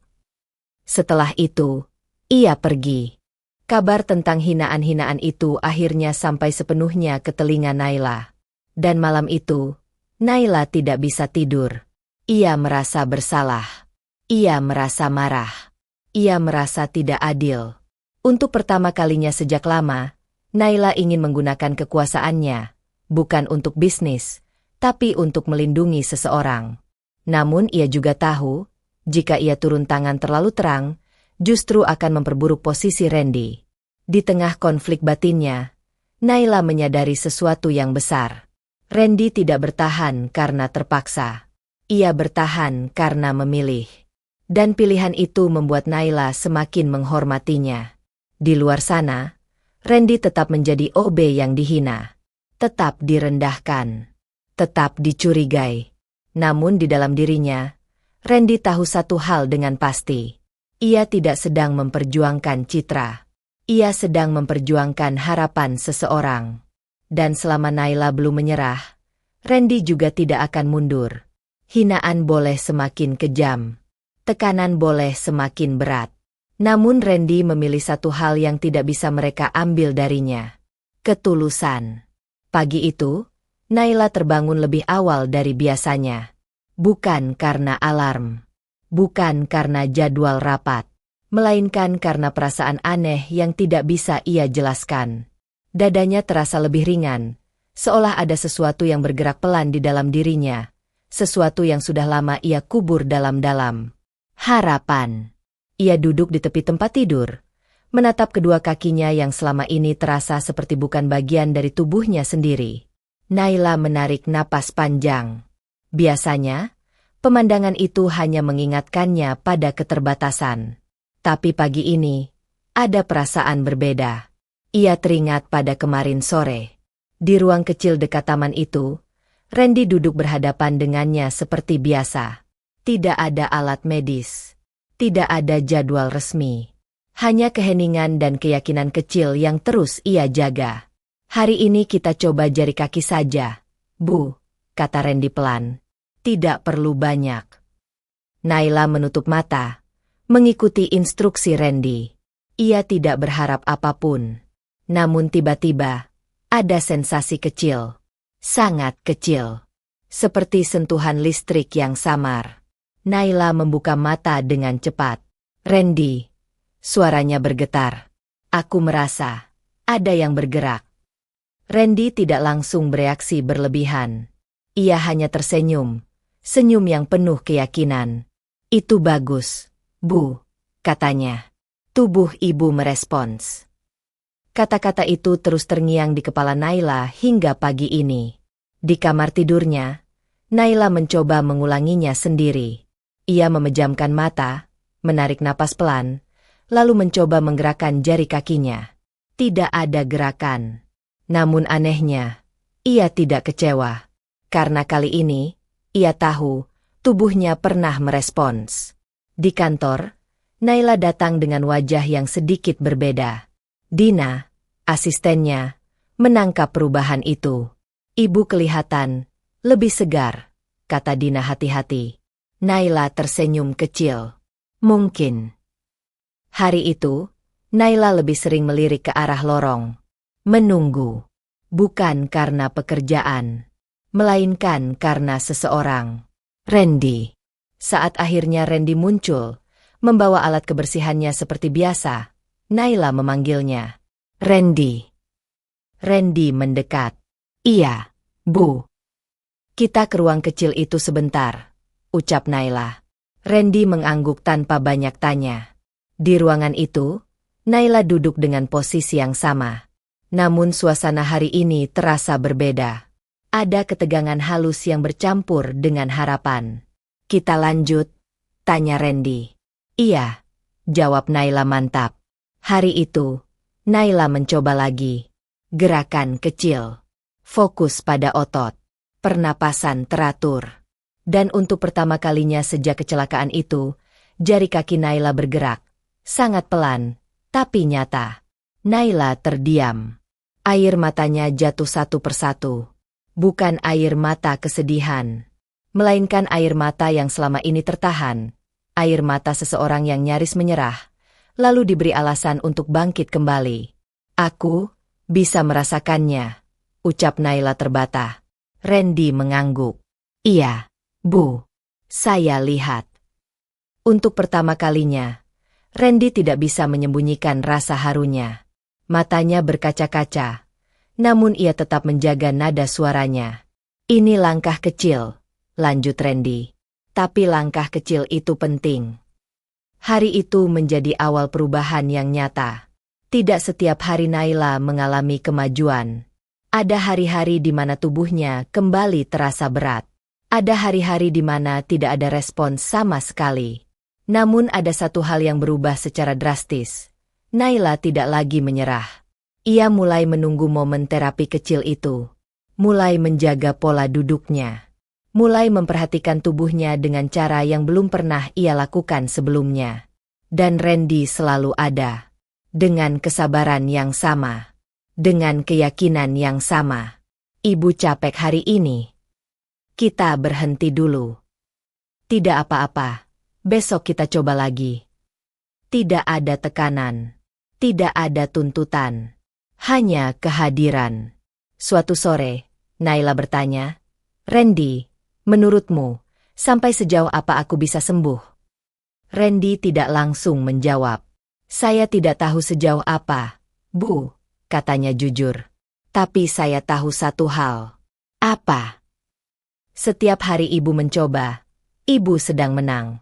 Setelah itu, ia pergi. Kabar tentang hinaan-hinaan itu akhirnya sampai sepenuhnya ke telinga Naila. Dan malam itu, Naila tidak bisa tidur. Ia merasa bersalah. Ia merasa marah. Ia merasa tidak adil. Untuk pertama kalinya sejak lama, Naila ingin menggunakan kekuasaannya, bukan untuk bisnis, tapi untuk melindungi seseorang. Namun ia juga tahu, jika ia turun tangan terlalu terang, justru akan memperburuk posisi Randy. Di tengah konflik batinnya, Naila menyadari sesuatu yang besar. Randy tidak bertahan karena terpaksa. Ia bertahan karena memilih. Dan pilihan itu membuat Naila semakin menghormatinya. Di luar sana, Randy tetap menjadi OB yang dihina. Tetap direndahkan. Tetap dicurigai. Namun di dalam dirinya, Randy tahu satu hal dengan pasti. Ia tidak sedang memperjuangkan citra. Ia sedang memperjuangkan harapan seseorang. Dan selama Naila belum menyerah, Randy juga tidak akan mundur. Hinaan boleh semakin kejam. Tekanan boleh semakin berat. Namun Randy memilih satu hal yang tidak bisa mereka ambil darinya. Ketulusan. Pagi itu, Naila terbangun lebih awal dari biasanya. Bukan karena alarm. Bukan karena jadwal rapat. Melainkan karena perasaan aneh yang tidak bisa ia jelaskan. Dadanya terasa lebih ringan, seolah ada sesuatu yang bergerak pelan di dalam dirinya. Sesuatu yang sudah lama ia kubur dalam-dalam. Harapan. Ia duduk di tepi tempat tidur, menatap kedua kakinya yang selama ini terasa seperti bukan bagian dari tubuhnya sendiri. Naila menarik napas panjang. Biasanya, pemandangan itu hanya mengingatkannya pada keterbatasan. Tapi pagi ini, ada perasaan berbeda. Ia teringat pada kemarin sore. Di ruang kecil dekat taman itu, Randy duduk berhadapan dengannya seperti biasa. Tidak ada alat medis. Tidak ada jadwal resmi. Hanya keheningan dan keyakinan kecil yang terus ia jaga. "Hari ini kita coba jari kaki saja, Bu," kata Randy pelan. "Tidak perlu banyak." Naila menutup mata, mengikuti instruksi Randy. Ia tidak berharap apapun. Namun tiba-tiba, ada sensasi kecil. Sangat kecil. Seperti sentuhan listrik yang samar. Naila membuka mata dengan cepat. "Randy," suaranya bergetar. "Aku merasa ada yang bergerak." Randy tidak langsung bereaksi berlebihan. Ia hanya tersenyum, senyum yang penuh keyakinan. "Itu bagus, Bu," katanya. Tubuh ibu merespons. Kata-kata itu terus terngiang di kepala Naila hingga pagi ini. Di kamar tidurnya, Naila mencoba mengulanginya sendiri. Ia memejamkan mata, menarik napas pelan, lalu mencoba menggerakkan jari kakinya. Tidak ada gerakan. Namun anehnya, ia tidak kecewa. Karena kali ini, ia tahu, tubuhnya pernah merespons. Di kantor, Naila datang dengan wajah yang sedikit berbeda. Dina, asistennya, menangkap perubahan itu. "Ibu kelihatan lebih segar," kata Dina hati-hati. Naila tersenyum kecil. Mungkin. Hari itu, Naila lebih sering melirik ke arah lorong. Menunggu. Bukan karena pekerjaan, melainkan karena seseorang. Randy. Saat akhirnya Randy muncul, membawa alat kebersihannya seperti biasa, Naila memanggilnya. Randy. Randy mendekat. Iya, Bu. Kita ke ruang kecil itu sebentar, ucap Naila. Randy mengangguk tanpa banyak tanya. Di ruangan itu, Naila duduk dengan posisi yang sama. Namun suasana hari ini terasa berbeda. Ada ketegangan halus yang bercampur dengan harapan. Kita lanjut? Tanya Randy. Iya, jawab Naila mantap. Hari itu, Naila mencoba lagi. Gerakan kecil. Fokus pada otot. Pernapasan teratur. Dan untuk pertama kalinya sejak kecelakaan itu, jari kaki Naila bergerak. Sangat pelan, tapi nyata. Naila terdiam. Air matanya jatuh satu persatu. Bukan air mata kesedihan, melainkan air mata yang selama ini tertahan. Air mata seseorang yang nyaris menyerah, lalu diberi alasan untuk bangkit kembali. Aku bisa merasakannya, ucap Naila terbata. Randy mengangguk. Iya, Bu. Saya lihat. Untuk pertama kalinya, Randy tidak bisa menyembunyikan rasa harunya. Matanya berkaca-kaca, namun ia tetap menjaga nada suaranya. Ini langkah kecil, lanjut Randy. Tapi langkah kecil itu penting. Hari itu menjadi awal perubahan yang nyata. Tidak setiap hari Naila mengalami kemajuan. Ada hari-hari di mana tubuhnya kembali terasa berat. Ada hari-hari di mana tidak ada respons sama sekali. Namun ada satu hal yang berubah secara drastis. Naila tidak lagi menyerah. Ia mulai menunggu momen terapi kecil itu. Mulai menjaga pola duduknya. Mulai memperhatikan tubuhnya dengan cara yang belum pernah ia lakukan sebelumnya. Dan Randy selalu ada. Dengan kesabaran yang sama. Dengan keyakinan yang sama. Ibu capek hari ini. Kita berhenti dulu. Tidak apa-apa. Besok kita coba lagi. Tidak ada tekanan. Tidak ada tuntutan. Hanya kehadiran. Suatu sore, Naila bertanya, Randy, menurutmu, sampai sejauh apa aku bisa sembuh? Randy tidak langsung menjawab. Saya tidak tahu sejauh apa, Bu, katanya jujur. Tapi saya tahu satu hal. Apa? Setiap hari ibu mencoba, ibu sedang menang.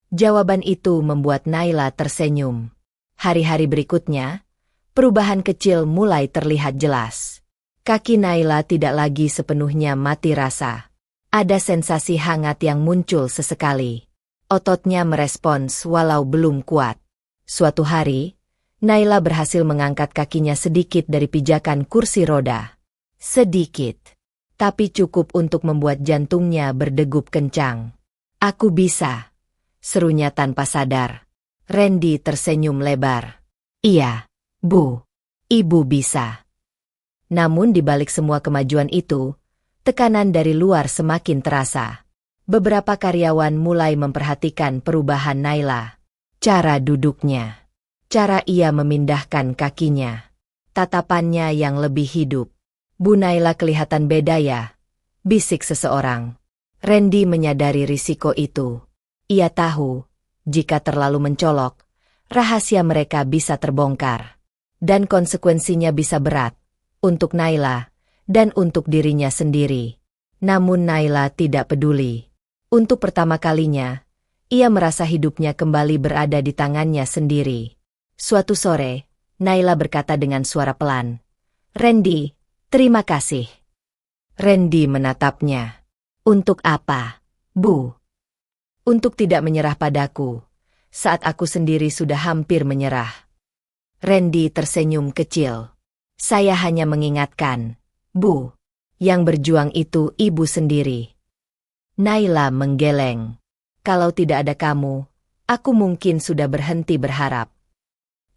Jawaban itu membuat Naila tersenyum. Hari-hari berikutnya, perubahan kecil mulai terlihat jelas. Kaki Naila tidak lagi sepenuhnya mati rasa. Ada sensasi hangat yang muncul sesekali. Ototnya merespons walau belum kuat. Suatu hari, Naila berhasil mengangkat kakinya sedikit dari pijakan kursi roda. Sedikit. Tapi cukup untuk membuat jantungnya berdegup kencang. Aku bisa, serunya tanpa sadar. Randy tersenyum lebar. Iya, Bu. Ibu bisa. Namun di balik semua kemajuan itu, tekanan dari luar semakin terasa. Beberapa karyawan mulai memperhatikan perubahan Naila. Cara duduknya. Cara ia memindahkan kakinya. Tatapannya yang lebih hidup. Bu Naila kelihatan beda ya, bisik seseorang. Randy menyadari risiko itu. Ia tahu, jika terlalu mencolok, rahasia mereka bisa terbongkar. Dan konsekuensinya bisa berat. Untuk Naila, dan untuk dirinya sendiri. Namun Naila tidak peduli. Untuk pertama kalinya, ia merasa hidupnya kembali berada di tangannya sendiri. Suatu sore, Naila berkata dengan suara pelan. Randy, terima kasih. Randy menatapnya. Untuk apa, Bu? Untuk tidak menyerah padaku, saat aku sendiri sudah hampir menyerah. Randy tersenyum kecil. Saya hanya mengingatkan, Bu, yang berjuang itu ibu sendiri. Naila menggeleng. Kalau tidak ada kamu, aku mungkin sudah berhenti berharap.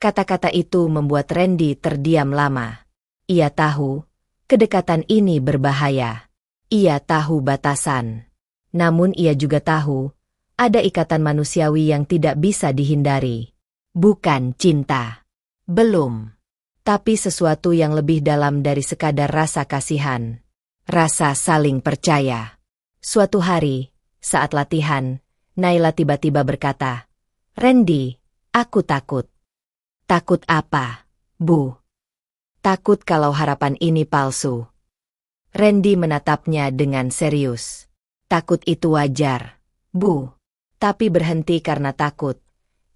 Kata-kata itu membuat Randy terdiam lama. Ia tahu, kedekatan ini berbahaya. Ia tahu batasan. Namun ia juga tahu, ada ikatan manusiawi yang tidak bisa dihindari. Bukan cinta. Belum. Tapi sesuatu yang lebih dalam dari sekadar rasa kasihan. Rasa saling percaya. Suatu hari, saat latihan, Naila tiba-tiba berkata, "Randy, aku takut." "Takut apa, Bu?" "Takut kalau harapan ini palsu." Randy menatapnya dengan serius. "Takut itu wajar, Bu. Tapi berhenti karena takut.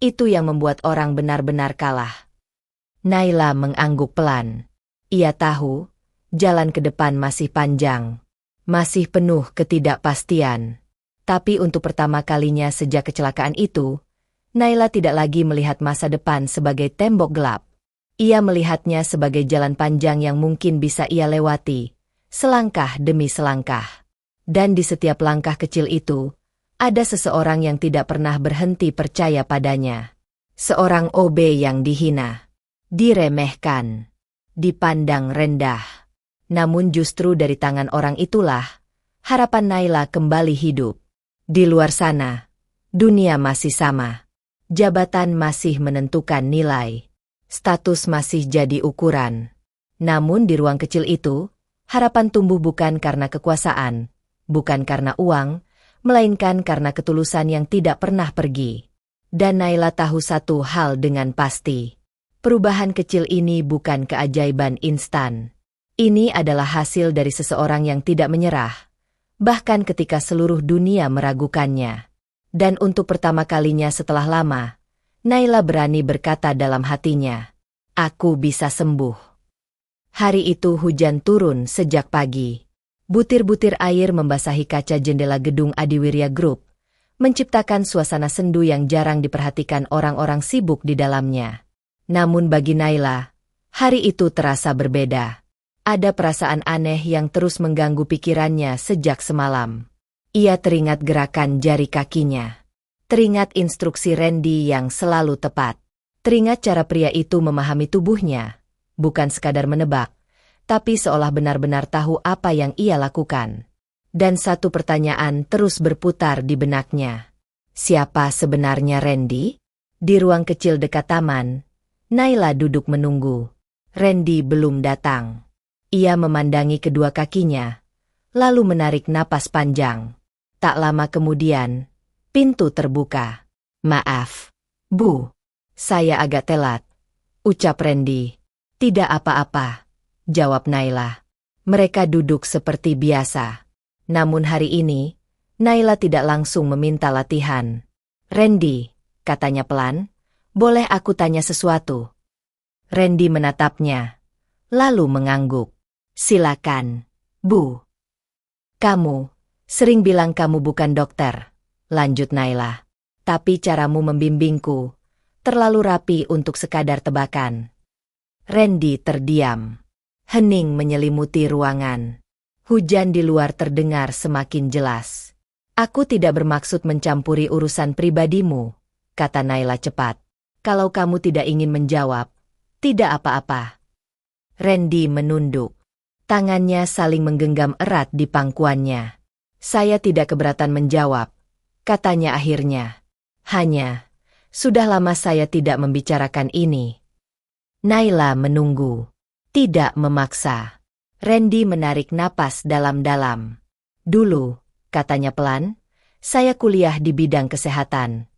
Itu yang membuat orang benar-benar kalah." Naila mengangguk pelan. Ia tahu, jalan ke depan masih panjang. Masih penuh ketidakpastian. Tapi untuk pertama kalinya sejak kecelakaan itu, Naila tidak lagi melihat masa depan sebagai tembok gelap. Ia melihatnya sebagai jalan panjang yang mungkin bisa ia lewati, selangkah demi selangkah. Dan di setiap langkah kecil itu, ada seseorang yang tidak pernah berhenti percaya padanya. Seorang OB yang dihina. Diremehkan, dipandang rendah. Namun justru dari tangan orang itulah, harapan Naila kembali hidup. Di luar sana, dunia masih sama. Jabatan masih menentukan nilai. Status masih jadi ukuran. Namun di ruang kecil itu, harapan tumbuh bukan karena kekuasaan, bukan karena uang, melainkan karena ketulusan yang tidak pernah pergi. Dan Naila tahu satu hal dengan pasti. Perubahan kecil ini bukan keajaiban instan. Ini adalah hasil dari seseorang yang tidak menyerah, bahkan ketika seluruh dunia meragukannya. Dan untuk pertama kalinya setelah lama, Naila berani berkata dalam hatinya, "Aku bisa sembuh." Hari itu hujan turun sejak pagi. Butir-butir air membasahi kaca jendela gedung Adiwirya Group, menciptakan suasana sendu yang jarang diperhatikan orang-orang sibuk di dalamnya. Namun bagi Naila, hari itu terasa berbeda. Ada perasaan aneh yang terus mengganggu pikirannya sejak semalam. Ia teringat gerakan jari kakinya. Teringat instruksi Randy yang selalu tepat. Teringat cara pria itu memahami tubuhnya. Bukan sekadar menebak, tapi seolah benar-benar tahu apa yang ia lakukan. Dan satu pertanyaan terus berputar di benaknya. Siapa sebenarnya Randy? Di ruang kecil dekat taman, Naila duduk menunggu. Randy belum datang. Ia memandangi kedua kakinya, lalu menarik napas panjang. Tak lama kemudian, pintu terbuka. "Maaf, Bu. Saya agak telat," ucap Randy. "Tidak apa-apa," jawab Naila. Mereka duduk seperti biasa. Namun hari ini, Naila tidak langsung meminta latihan. "Randy," katanya pelan, "boleh aku tanya sesuatu?" Randy menatapnya, lalu mengangguk. "Silakan, Bu." "Kamu sering bilang kamu bukan dokter," lanjut Naila. "Tapi caramu membimbingku terlalu rapi untuk sekadar tebakan." Randy terdiam. Hening menyelimuti ruangan. Hujan di luar terdengar semakin jelas. "Aku tidak bermaksud mencampuri urusan pribadimu," kata Naila cepat. "Kalau kamu tidak ingin menjawab, tidak apa-apa." Randy menunduk. Tangannya saling menggenggam erat di pangkuannya. "Saya tidak keberatan menjawab," katanya akhirnya. "Hanya, sudah lama saya tidak membicarakan ini." Naila menunggu. Tidak memaksa. Randy menarik napas dalam-dalam. "Dulu," katanya pelan, "saya kuliah di bidang kesehatan."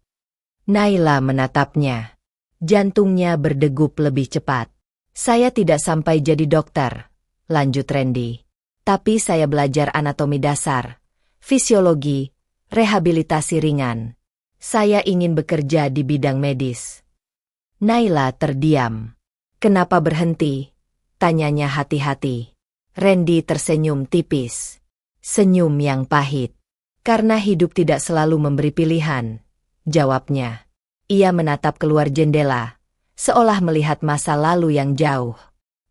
Naila menatapnya. Jantungnya berdegup lebih cepat. "Saya tidak sampai jadi dokter," lanjut Randy. "Tapi saya belajar anatomi dasar, fisiologi, rehabilitasi ringan. Saya ingin bekerja di bidang medis." Naila terdiam. "Kenapa berhenti?" tanyanya hati-hati. Randy tersenyum tipis. Senyum yang pahit. "Karena hidup tidak selalu memberi pilihan," jawabnya. Ia menatap keluar jendela, seolah melihat masa lalu yang jauh.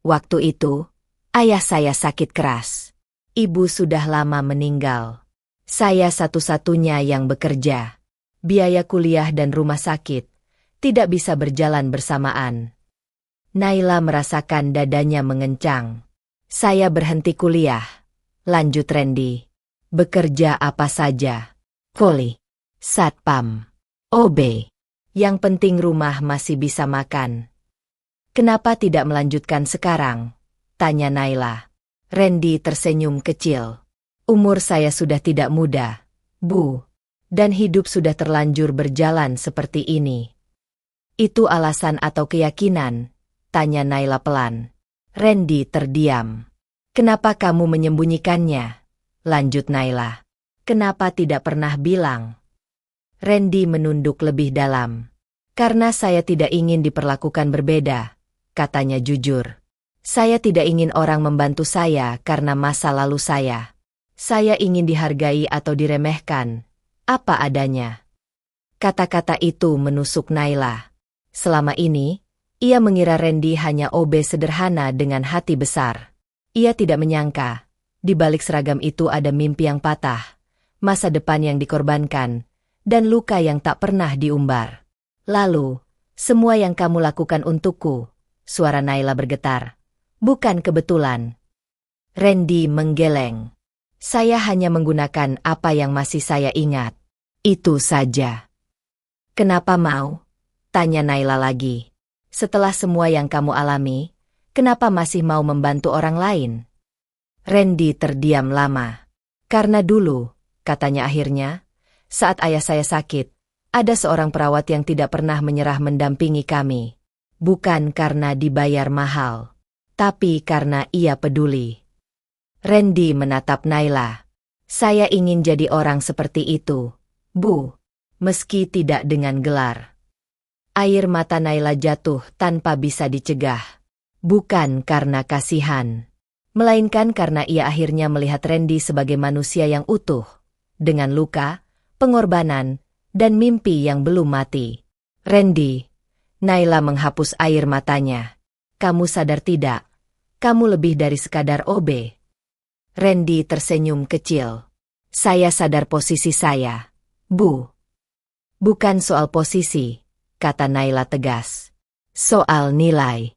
"Waktu itu, ayah saya sakit keras. Ibu sudah lama meninggal. Saya satu-satunya yang bekerja. Biaya kuliah dan rumah sakit tidak bisa berjalan bersamaan." Naila merasakan dadanya mengencang. "Saya berhenti kuliah," lanjut Randy. "Bekerja apa saja. Koli, satpam, OB. Yang penting rumah masih bisa makan." Kenapa tidak melanjutkan sekarang? Tanya Naila. Randy tersenyum kecil. Umur saya sudah tidak muda, Bu. Dan hidup sudah terlanjur berjalan seperti ini. Itu alasan atau keyakinan? Tanya Naila pelan. Randy terdiam. Kenapa kamu menyembunyikannya? Lanjut Naila. Kenapa tidak pernah bilang? Randy menunduk lebih dalam. Karena saya tidak ingin diperlakukan berbeda, katanya jujur. Saya tidak ingin orang membantu saya karena masa lalu saya. Saya ingin dihargai atau diremehkan, apa adanya. Kata-kata itu menusuk Naila. Selama ini, ia mengira Randy hanya OB sederhana dengan hati besar. Ia tidak menyangka, di balik seragam itu ada mimpi yang patah, masa depan yang dikorbankan, dan luka yang tak pernah diumbar. Lalu, semua yang kamu lakukan untukku, suara Naila bergetar. Bukan kebetulan. Randy menggeleng. Saya hanya menggunakan apa yang masih saya ingat. Itu saja. Kenapa mau? Tanya Naila lagi. Setelah semua yang kamu alami, kenapa masih mau membantu orang lain? Randy terdiam lama. Karena dulu, katanya akhirnya, saat ayah saya sakit, ada seorang perawat yang tidak pernah menyerah mendampingi kami. Bukan karena dibayar mahal, tapi karena ia peduli. Randy menatap Naila. Saya ingin jadi orang seperti itu, Bu. Meski tidak dengan gelar. Air mata Naila jatuh tanpa bisa dicegah. Bukan karena kasihan, melainkan karena ia akhirnya melihat Randy sebagai manusia yang utuh, dengan luka, pengorbanan, dan mimpi yang belum mati. Randy, Naila menghapus air matanya. Kamu sadar tidak? Kamu lebih dari sekadar OB. Randy tersenyum kecil. Saya sadar posisi saya, Bu. Bukan soal posisi, kata Naila tegas. Soal nilai.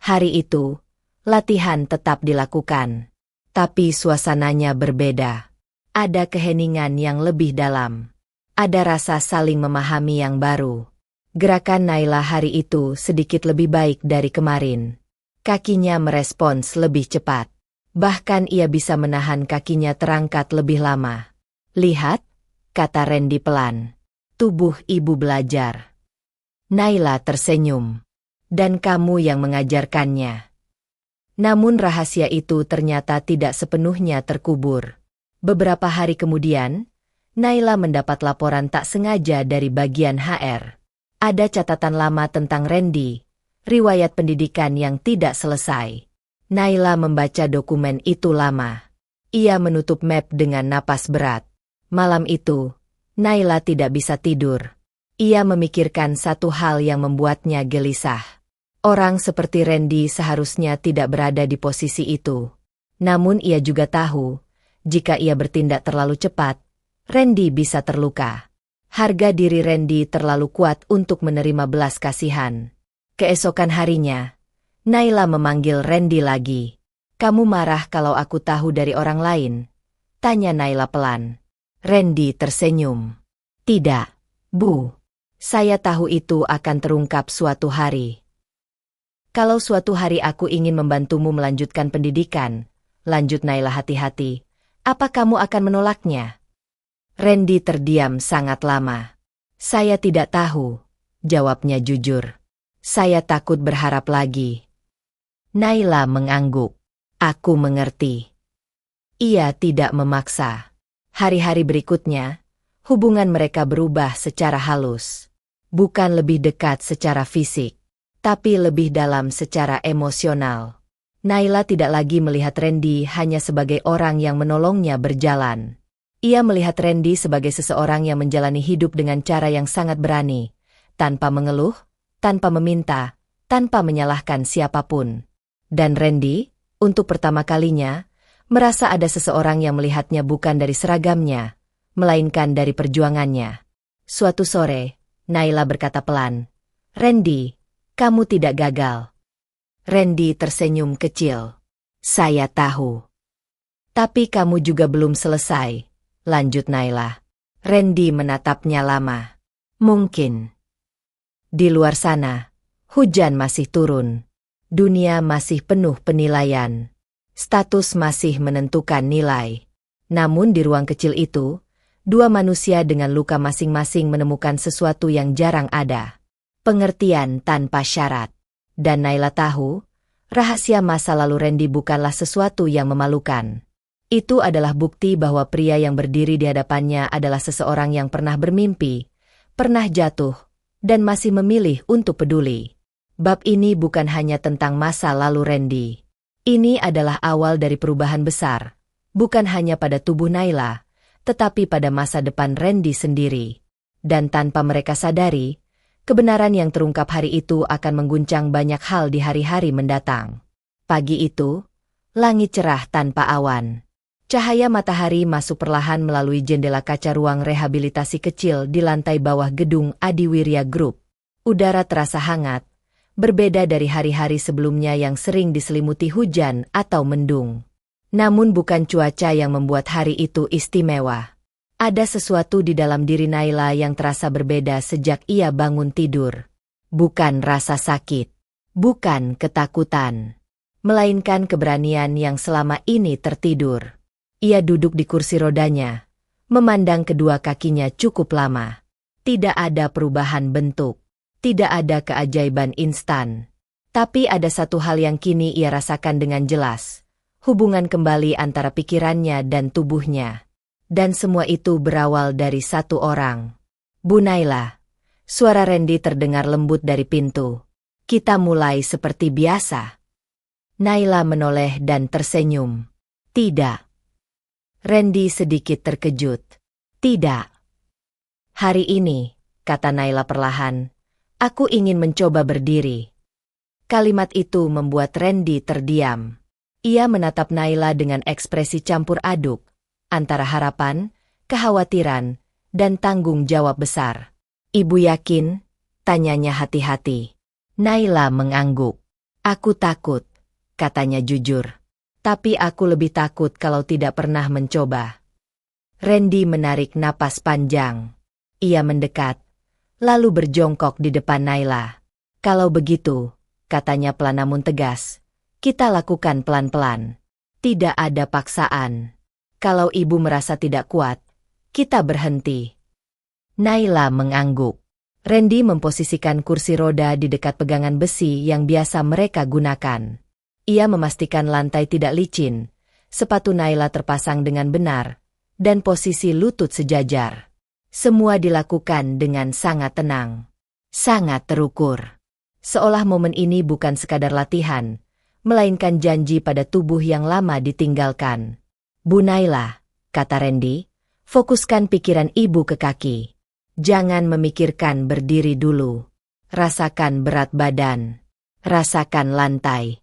Hari itu, latihan tetap dilakukan. Tapi suasananya berbeda. Ada keheningan yang lebih dalam. Ada rasa saling memahami yang baru. Gerakan Naila hari itu sedikit lebih baik dari kemarin. Kakinya merespons lebih cepat. Bahkan ia bisa menahan kakinya terangkat lebih lama. Lihat, kata Randy pelan. Tubuh ibu belajar. Naila tersenyum. Dan kamu yang mengajarkannya. Namun rahasia itu ternyata tidak sepenuhnya terkubur. Beberapa hari kemudian, Naila mendapat laporan tak sengaja dari bagian HR. Ada catatan lama tentang Randy, riwayat pendidikan yang tidak selesai. Naila membaca dokumen itu lama. Ia menutup map dengan napas berat. Malam itu, Naila tidak bisa tidur. Ia memikirkan satu hal yang membuatnya gelisah. Orang seperti Randy seharusnya tidak berada di posisi itu. Namun ia juga tahu, jika ia bertindak terlalu cepat, Randy bisa terluka. Harga diri Randy terlalu kuat untuk menerima belas kasihan. Keesokan harinya, Naila memanggil Randy lagi. Kamu marah kalau aku tahu dari orang lain? Tanya Naila pelan. Randy tersenyum. Tidak, Bu. Saya tahu itu akan terungkap suatu hari. Kalau suatu hari aku ingin membantumu melanjutkan pendidikan, lanjut Naila hati-hati, apa kamu akan menolaknya? Randy terdiam sangat lama. Saya tidak tahu, jawabnya jujur. Saya takut berharap lagi. Naila mengangguk. Aku mengerti. Ia tidak memaksa. Hari-hari berikutnya, hubungan mereka berubah secara halus. Bukan lebih dekat secara fisik, tapi lebih dalam secara emosional. Naila tidak lagi melihat Randy hanya sebagai orang yang menolongnya berjalan. Ia melihat Randy sebagai seseorang yang menjalani hidup dengan cara yang sangat berani, tanpa mengeluh, tanpa meminta, tanpa menyalahkan siapapun. Dan Randy, untuk pertama kalinya, merasa ada seseorang yang melihatnya bukan dari seragamnya, melainkan dari perjuangannya. Suatu sore, Naila berkata pelan, Randy, kamu tidak gagal. Randy tersenyum kecil. Saya tahu. Tapi kamu juga belum selesai, lanjut Naila. Randy menatapnya lama. Mungkin. Di luar sana, Hujan masih turun. Dunia masih penuh penilaian. Status masih menentukan nilai. Namun di ruang kecil itu, dua manusia dengan luka masing-masing menemukan sesuatu yang jarang ada. Pengertian tanpa syarat. Dan Naila tahu, rahasia masa lalu Randy bukanlah sesuatu yang memalukan. Itu adalah bukti bahwa pria yang berdiri di hadapannya adalah seseorang yang pernah bermimpi, pernah jatuh, dan masih memilih untuk peduli. Bab ini bukan hanya tentang masa lalu Randy. Ini adalah awal dari perubahan besar, bukan hanya pada tubuh Naila, tetapi pada masa depan Randy sendiri. Dan tanpa mereka sadari, kebenaran yang terungkap hari itu akan mengguncang banyak hal di hari-hari mendatang. Pagi itu, langit cerah tanpa awan. Cahaya matahari masuk perlahan melalui jendela kaca ruang rehabilitasi kecil di lantai bawah gedung Adiwirya Group. Udara terasa hangat, berbeda dari hari-hari sebelumnya yang sering diselimuti hujan atau mendung. Namun bukan cuaca yang membuat hari itu istimewa. Ada sesuatu di dalam diri Naila yang terasa berbeda sejak ia bangun tidur. Bukan rasa sakit, bukan ketakutan, melainkan keberanian yang selama ini tertidur. Ia duduk di kursi rodanya, memandang kedua kakinya cukup lama. Tidak ada perubahan bentuk, tidak ada keajaiban instan. Tapi ada satu hal yang kini ia rasakan dengan jelas, hubungan kembali antara pikirannya dan tubuhnya. Dan semua itu berawal dari satu orang. Bu Naila. Suara Randy terdengar lembut dari pintu. Kita mulai seperti biasa. Naila menoleh dan tersenyum. Tidak. Randy sedikit terkejut. Tidak. Hari ini, kata Naila perlahan, aku ingin mencoba berdiri. Kalimat itu membuat Randy terdiam. Ia menatap Naila dengan ekspresi campur aduk, antara harapan, kekhawatiran, dan tanggung jawab besar. Ibu yakin? Tanyanya hati-hati. Naila mengangguk. Aku takut, katanya jujur. Tapi aku lebih takut kalau tidak pernah mencoba. Randy menarik napas panjang. Ia mendekat, lalu berjongkok di depan Naila. Kalau begitu, katanya pelan namun tegas, kita lakukan pelan-pelan. Tidak ada paksaan. Kalau ibu merasa tidak kuat, kita berhenti. Naila mengangguk. Randy memposisikan kursi roda di dekat pegangan besi yang biasa mereka gunakan. Ia memastikan lantai tidak licin, sepatu Naila terpasang dengan benar, dan posisi lutut sejajar. Semua dilakukan dengan sangat tenang, sangat terukur. Seolah momen ini bukan sekadar latihan, melainkan janji pada tubuh yang lama ditinggalkan. Bu Naila, kata Randy, fokuskan pikiran ibu ke kaki. Jangan memikirkan berdiri dulu. Rasakan berat badan. Rasakan lantai.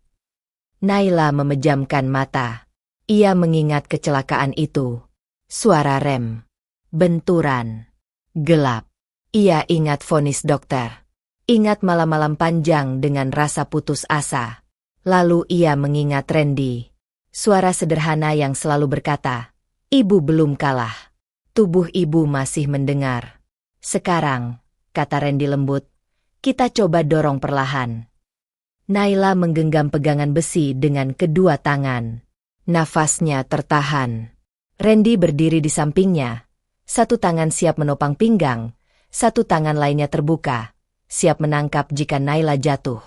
Naila memejamkan mata. Ia mengingat kecelakaan itu. Suara rem. Benturan. Gelap. Ia ingat vonis dokter. Ingat malam-malam panjang dengan rasa putus asa. Lalu ia mengingat Randy. Suara sederhana yang selalu berkata, ibu belum kalah. Tubuh ibu masih mendengar. Sekarang, kata Randy lembut, kita coba dorong perlahan. Naila menggenggam pegangan besi dengan kedua tangan. Nafasnya tertahan. Randy berdiri di sampingnya. Satu tangan siap menopang pinggang, satu tangan lainnya terbuka, siap menangkap jika Naila jatuh.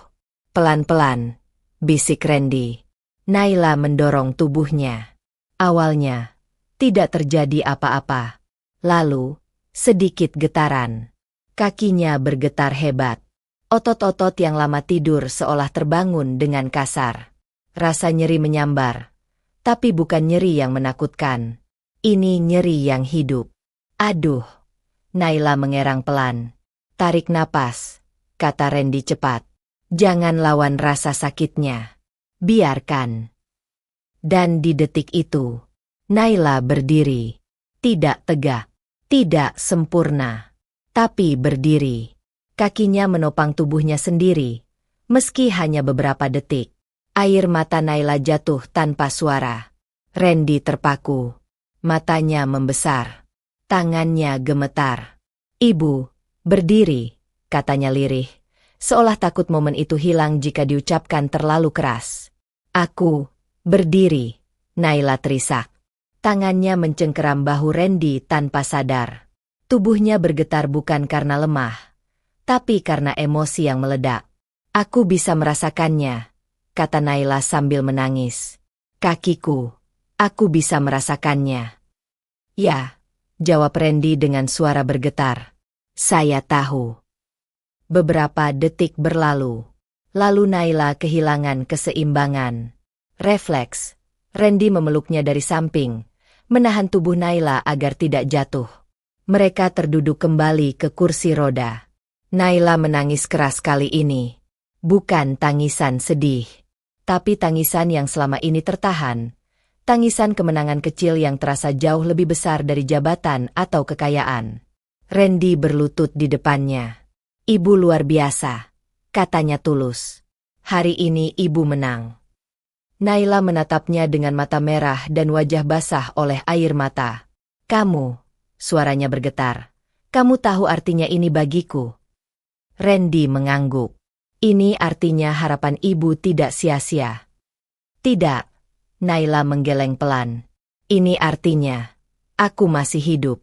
Pelan-pelan, bisik Randy. Naila mendorong tubuhnya. Awalnya, tidak terjadi apa-apa. Lalu, sedikit getaran. Kakinya bergetar hebat. Otot-otot yang lama tidur seolah terbangun dengan kasar. Rasa nyeri menyambar. Tapi bukan nyeri yang menakutkan. Ini nyeri yang hidup. Aduh. Naila mengerang pelan. Tarik napas, kata Randy cepat. Jangan lawan rasa sakitnya. Biarkan. Dan di detik itu, Naila berdiri. Tidak tegak, tidak sempurna, tapi berdiri. Kakinya menopang tubuhnya sendiri, meski hanya beberapa detik. Air mata Naila jatuh tanpa suara. Randy terpaku. Matanya membesar. Tangannya gemetar. Ibu, berdiri, katanya lirih. seolah takut momen itu hilang jika diucapkan terlalu keras. Aku berdiri, Naila terisak. Tangannya mencengkeram bahu Randy tanpa sadar. Tubuhnya bergetar bukan karena lemah, tapi karena emosi yang meledak. Aku bisa merasakannya, kata Naila sambil menangis. Kakiku, aku bisa merasakannya. Ya, jawab Randy dengan suara bergetar. Saya tahu. Beberapa detik berlalu. Lalu Naila kehilangan keseimbangan. Refleks, Randy memeluknya dari samping, menahan tubuh Naila agar tidak jatuh. Mereka terduduk kembali ke kursi roda. Naila menangis keras kali ini. Bukan tangisan sedih, tapi tangisan yang selama ini tertahan. Tangisan kemenangan kecil yang terasa jauh lebih besar dari jabatan atau kekayaan. Randy berlutut di depannya. Ibu luar biasa, katanya tulus. Hari ini ibu menang. Naila menatapnya dengan mata merah dan wajah basah oleh air mata. Kamu, suaranya bergetar. Kamu tahu artinya ini bagiku. Randy mengangguk. Ini artinya harapan ibu tidak sia-sia. Tidak, Naila menggeleng pelan. Ini artinya, aku masih hidup.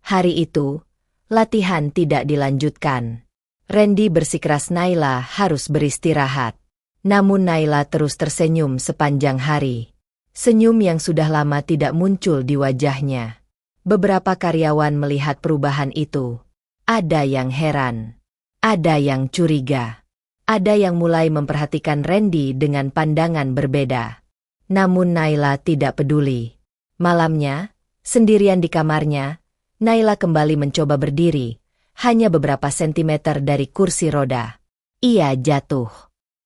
Hari itu, latihan tidak dilanjutkan. Randy bersikeras Naila harus beristirahat. Namun Naila terus tersenyum sepanjang hari. Senyum yang sudah lama tidak muncul di wajahnya. Beberapa karyawan melihat perubahan itu. Ada yang heran. Ada yang curiga. Ada yang mulai memperhatikan Randy dengan pandangan berbeda. Namun Naila tidak peduli. Malamnya, sendirian di kamarnya, Naila kembali mencoba berdiri, hanya beberapa sentimeter dari kursi roda. Ia jatuh.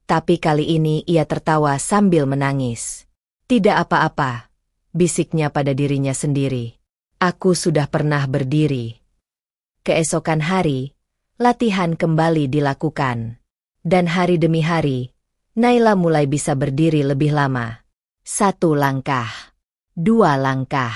Tapi kali ini ia tertawa sambil menangis. Tidak apa-apa, bisiknya pada dirinya sendiri. Aku sudah pernah berdiri. Keesokan hari, latihan kembali dilakukan. Dan hari demi hari, Naila mulai bisa berdiri lebih lama. 1 langkah, 2 langkah.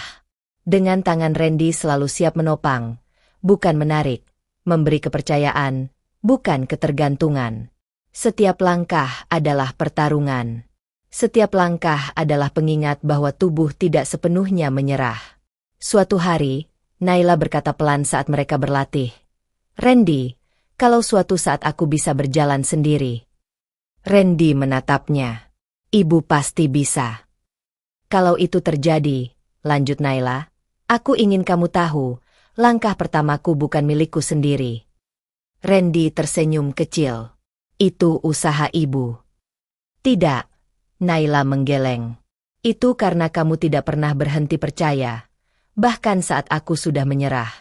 Dengan tangan Randy selalu siap menopang, bukan menarik, memberi kepercayaan, bukan ketergantungan. Setiap langkah adalah pertarungan. Setiap langkah adalah pengingat bahwa tubuh tidak sepenuhnya menyerah. Suatu hari, Naila berkata pelan saat mereka berlatih. Randy, kalau suatu saat aku bisa berjalan sendiri. Randy menatapnya. Ibu pasti bisa. Kalau itu terjadi, lanjut Naila, aku ingin kamu tahu, langkah pertamaku bukan milikku sendiri. Randy tersenyum kecil. Itu usaha ibu. Tidak, Naila menggeleng. Itu karena kamu tidak pernah berhenti percaya, bahkan saat aku sudah menyerah.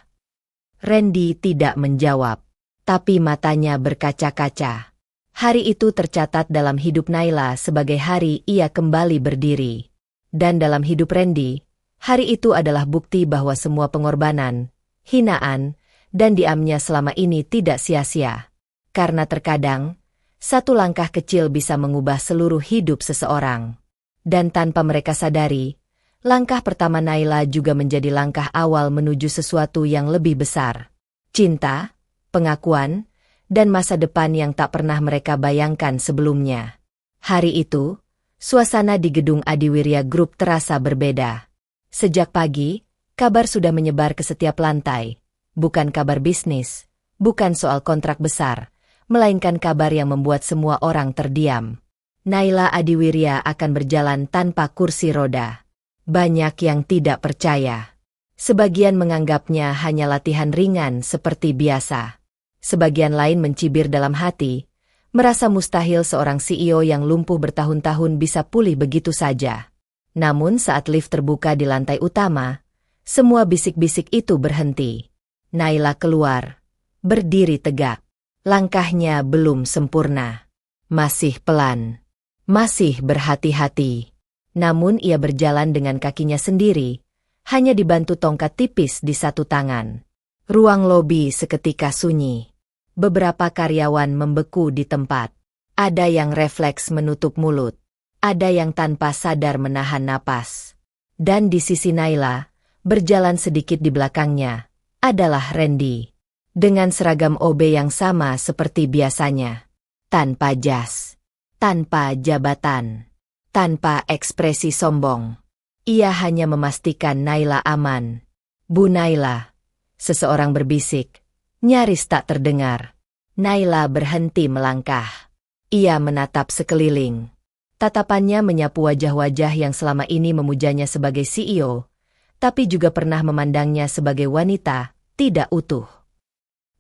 Randy tidak menjawab, tapi matanya berkaca-kaca. Hari itu tercatat dalam hidup Naila sebagai hari ia kembali berdiri. Dan dalam hidup Randy, hari itu adalah bukti bahwa semua pengorbanan, hinaan, dan diamnya selama ini tidak sia-sia. Karena terkadang, 1 langkah kecil bisa mengubah seluruh hidup seseorang. Dan tanpa mereka sadari, langkah pertama Naila juga menjadi langkah awal menuju sesuatu yang lebih besar. Cinta, pengakuan, dan masa depan yang tak pernah mereka bayangkan sebelumnya. Hari itu, suasana di gedung Adiwirya Group terasa berbeda. Sejak pagi, kabar sudah menyebar ke setiap lantai. Bukan kabar bisnis, bukan soal kontrak besar, melainkan kabar yang membuat semua orang terdiam. Naila Adiwirya akan berjalan tanpa kursi roda. Banyak yang tidak percaya. Sebagian menganggapnya hanya latihan ringan seperti biasa. Sebagian lain mencibir dalam hati, merasa mustahil seorang CEO yang lumpuh bertahun-tahun bisa pulih begitu saja. Namun saat lift terbuka di lantai utama, semua bisik-bisik itu berhenti. Naila keluar, berdiri tegak. Langkahnya belum sempurna. Masih pelan. Masih berhati-hati. Namun ia berjalan dengan kakinya sendiri, hanya dibantu tongkat tipis di satu tangan. Ruang lobi seketika sunyi. Beberapa karyawan membeku di tempat. Ada yang refleks menutup mulut. Ada yang tanpa sadar menahan napas. Dan di sisi Naila, berjalan sedikit di belakangnya, adalah Randy. Dengan seragam OB yang sama seperti biasanya. Tanpa jas. Tanpa jabatan. Tanpa ekspresi sombong. Ia hanya memastikan Naila aman. Bu Naila. Seseorang berbisik. Nyaris tak terdengar. Naila berhenti melangkah. Ia menatap sekeliling. Tatapannya menyapu wajah-wajah yang selama ini memujanya sebagai CEO, tapi juga pernah memandangnya sebagai wanita, tidak utuh.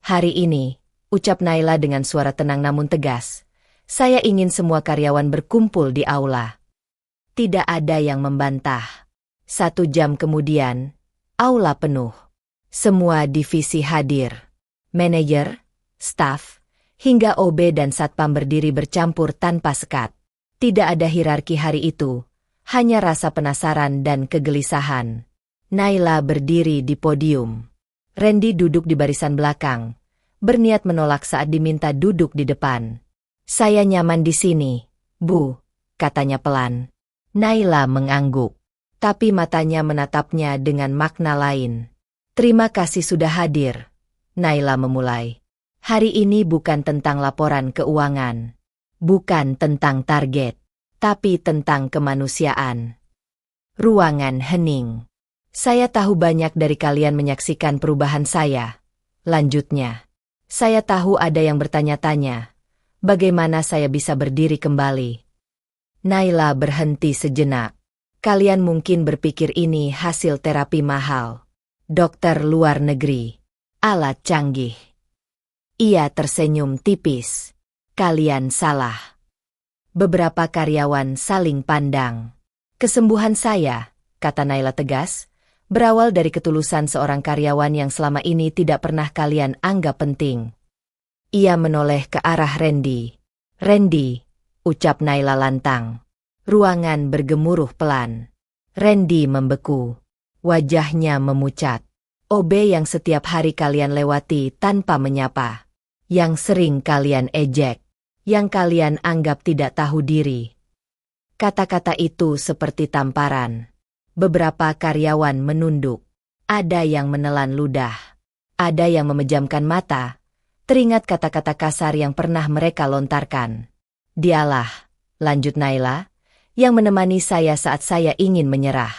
Hari ini, ucap Naila dengan suara tenang namun tegas, saya ingin semua karyawan berkumpul di aula. Tidak ada yang membantah. 1 jam kemudian, aula penuh. Semua divisi hadir. Manajer, staf, hingga OB dan satpam berdiri bercampur tanpa sekat. Tidak ada hierarki hari itu, hanya rasa penasaran dan kegelisahan. Naila berdiri di podium. Randy duduk di barisan belakang, berniat menolak saat diminta duduk di depan. Saya nyaman di sini, Bu, katanya pelan. Naila mengangguk, tapi matanya menatapnya dengan makna lain. Terima kasih sudah hadir. Naila memulai. Hari ini bukan tentang laporan keuangan. Bukan tentang target. Tapi tentang kemanusiaan. Ruangan hening. Saya tahu banyak dari kalian menyaksikan perubahan saya. Lanjutnya. Saya tahu ada yang bertanya-tanya. Bagaimana saya bisa berdiri kembali? Naila berhenti sejenak. Kalian mungkin berpikir ini hasil terapi mahal. Dokter luar negeri. Alat canggih. Ia tersenyum tipis. Kalian salah. Beberapa karyawan saling pandang. Kesembuhan saya, kata Naila tegas, berawal dari ketulusan seorang karyawan yang selama ini tidak pernah kalian anggap penting. Ia menoleh ke arah Randy. Randy, ucap Naila lantang. Ruangan bergemuruh pelan. Randy membeku. Wajahnya memucat. OB yang setiap hari kalian lewati tanpa menyapa. Yang sering kalian ejek. Yang kalian anggap tidak tahu diri. Kata-kata itu seperti tamparan. Beberapa karyawan menunduk. Ada yang menelan ludah. Ada yang memejamkan mata. Teringat kata-kata kasar yang pernah mereka lontarkan. Dialah, lanjut Naila, yang menemani saya saat saya ingin menyerah.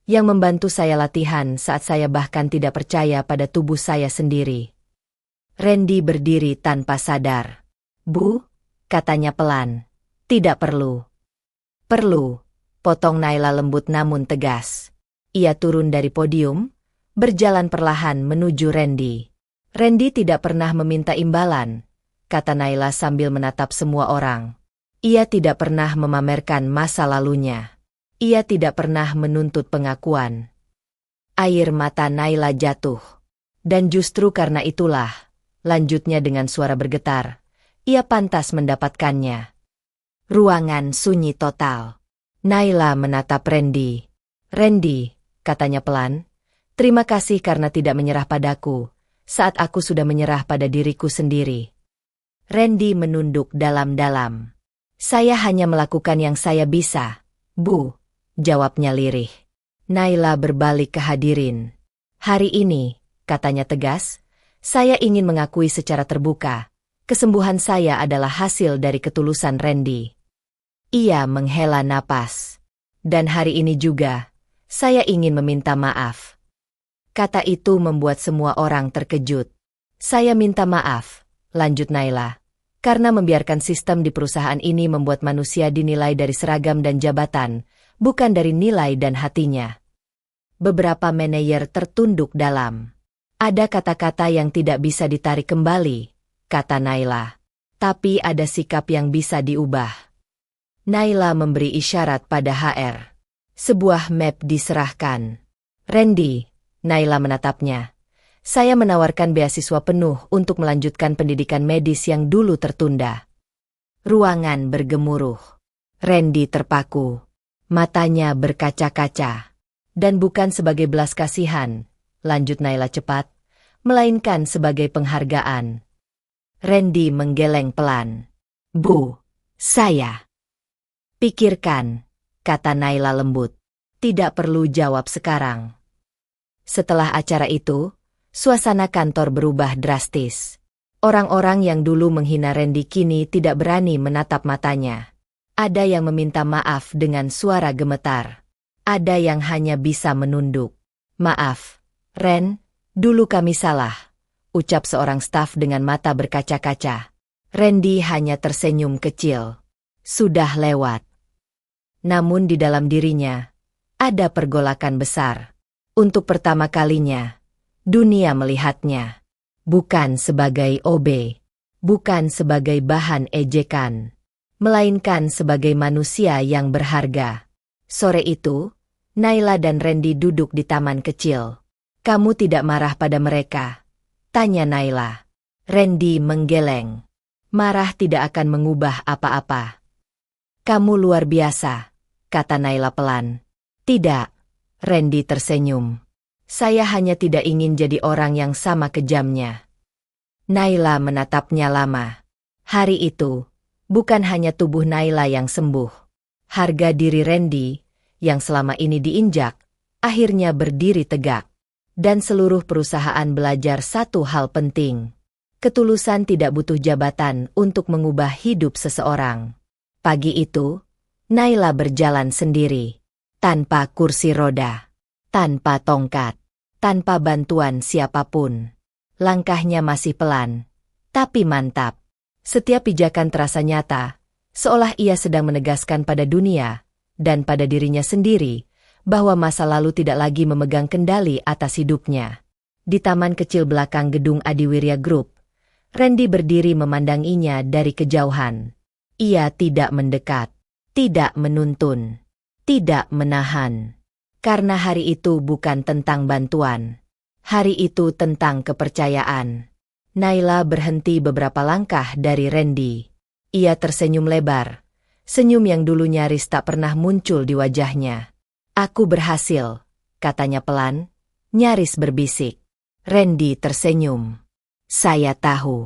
Yang membantu saya latihan saat saya bahkan tidak percaya pada tubuh saya sendiri. Randy berdiri tanpa sadar. Bu, katanya pelan. Tidak perlu. Perlu, potong Naila lembut namun tegas. Ia turun dari podium, berjalan perlahan menuju Randy. Randy tidak pernah meminta imbalan, kata Naila sambil menatap semua orang. Ia tidak pernah memamerkan masa lalunya. Ia tidak pernah menuntut pengakuan. Air mata Naila jatuh. Dan justru karena itulah, lanjutnya dengan suara bergetar, ia pantas mendapatkannya. Ruangan sunyi total. Naila menatap Randy. Randy, katanya pelan, terima kasih karena tidak menyerah padaku, saat aku sudah menyerah pada diriku sendiri. Randy menunduk dalam-dalam. Saya hanya melakukan yang saya bisa, Bu, jawabnya lirih. Naila berbalik ke hadirin. Hari ini, katanya tegas, saya ingin mengakui secara terbuka, kesembuhan saya adalah hasil dari ketulusan Randy. Ia menghela napas. Dan hari ini juga, saya ingin meminta maaf. Kata itu membuat semua orang terkejut. Saya minta maaf, lanjut Naila, karena membiarkan sistem di perusahaan ini membuat manusia dinilai dari seragam dan jabatan, bukan dari nilai dan hatinya. Beberapa manajer tertunduk dalam. Ada kata-kata yang tidak bisa ditarik kembali, kata Naila. Tapi ada sikap yang bisa diubah. Naila memberi isyarat pada HR. Sebuah map diserahkan. Randy, Naila menatapnya. Saya menawarkan beasiswa penuh untuk melanjutkan pendidikan medis yang dulu tertunda. Ruangan bergemuruh. Randy terpaku. Matanya berkaca-kaca. Dan bukan sebagai belas kasihan, lanjut Naila cepat, melainkan sebagai penghargaan. Randy menggeleng pelan. Bu, saya. Pikirkan, kata Naila lembut. Tidak perlu jawab sekarang. Setelah acara itu, suasana kantor berubah drastis. Orang-orang yang dulu menghina Randy kini tidak berani menatap matanya. Ada yang meminta maaf dengan suara gemetar. Ada yang hanya bisa menunduk. "Maaf, Ren, dulu kami salah," ucap seorang staf dengan mata berkaca-kaca. Randy hanya tersenyum kecil. Sudah lewat. Namun di dalam dirinya, ada pergolakan besar. Untuk pertama kalinya, dunia melihatnya. Bukan sebagai OB, bukan sebagai bahan ejekan, melainkan sebagai manusia yang berharga. Sore itu, Naila dan Randy duduk di taman kecil. "Kamu tidak marah pada mereka?" tanya Naila. Randy menggeleng. "Marah tidak akan mengubah apa-apa." "Kamu luar biasa," kata Naila pelan. "Tidak," Randy tersenyum. "Saya hanya tidak ingin jadi orang yang sama kejamnya." Naila menatapnya lama. Hari itu, bukan hanya tubuh Naila yang sembuh. Harga diri Randy, yang selama ini diinjak, akhirnya berdiri tegak. Dan seluruh perusahaan belajar satu hal penting. Ketulusan tidak butuh jabatan untuk mengubah hidup seseorang. Pagi itu, Naila berjalan sendiri. Tanpa kursi roda. Tanpa tongkat. Tanpa bantuan siapapun. Langkahnya masih pelan, tapi mantap. Setiap pijakan terasa nyata, seolah ia sedang menegaskan pada dunia, dan pada dirinya sendiri, bahwa masa lalu tidak lagi memegang kendali atas hidupnya. Di taman kecil belakang gedung Adiwirya Group, Randy berdiri memandanginya dari kejauhan. Ia tidak mendekat, tidak menuntun, tidak menahan. Karena hari itu bukan tentang bantuan. Hari itu tentang kepercayaan. Naila berhenti beberapa langkah dari Randy. Ia tersenyum lebar. Senyum yang dulu nyaris tak pernah muncul di wajahnya. "Aku berhasil," katanya pelan, nyaris berbisik. Randy tersenyum. "Saya tahu."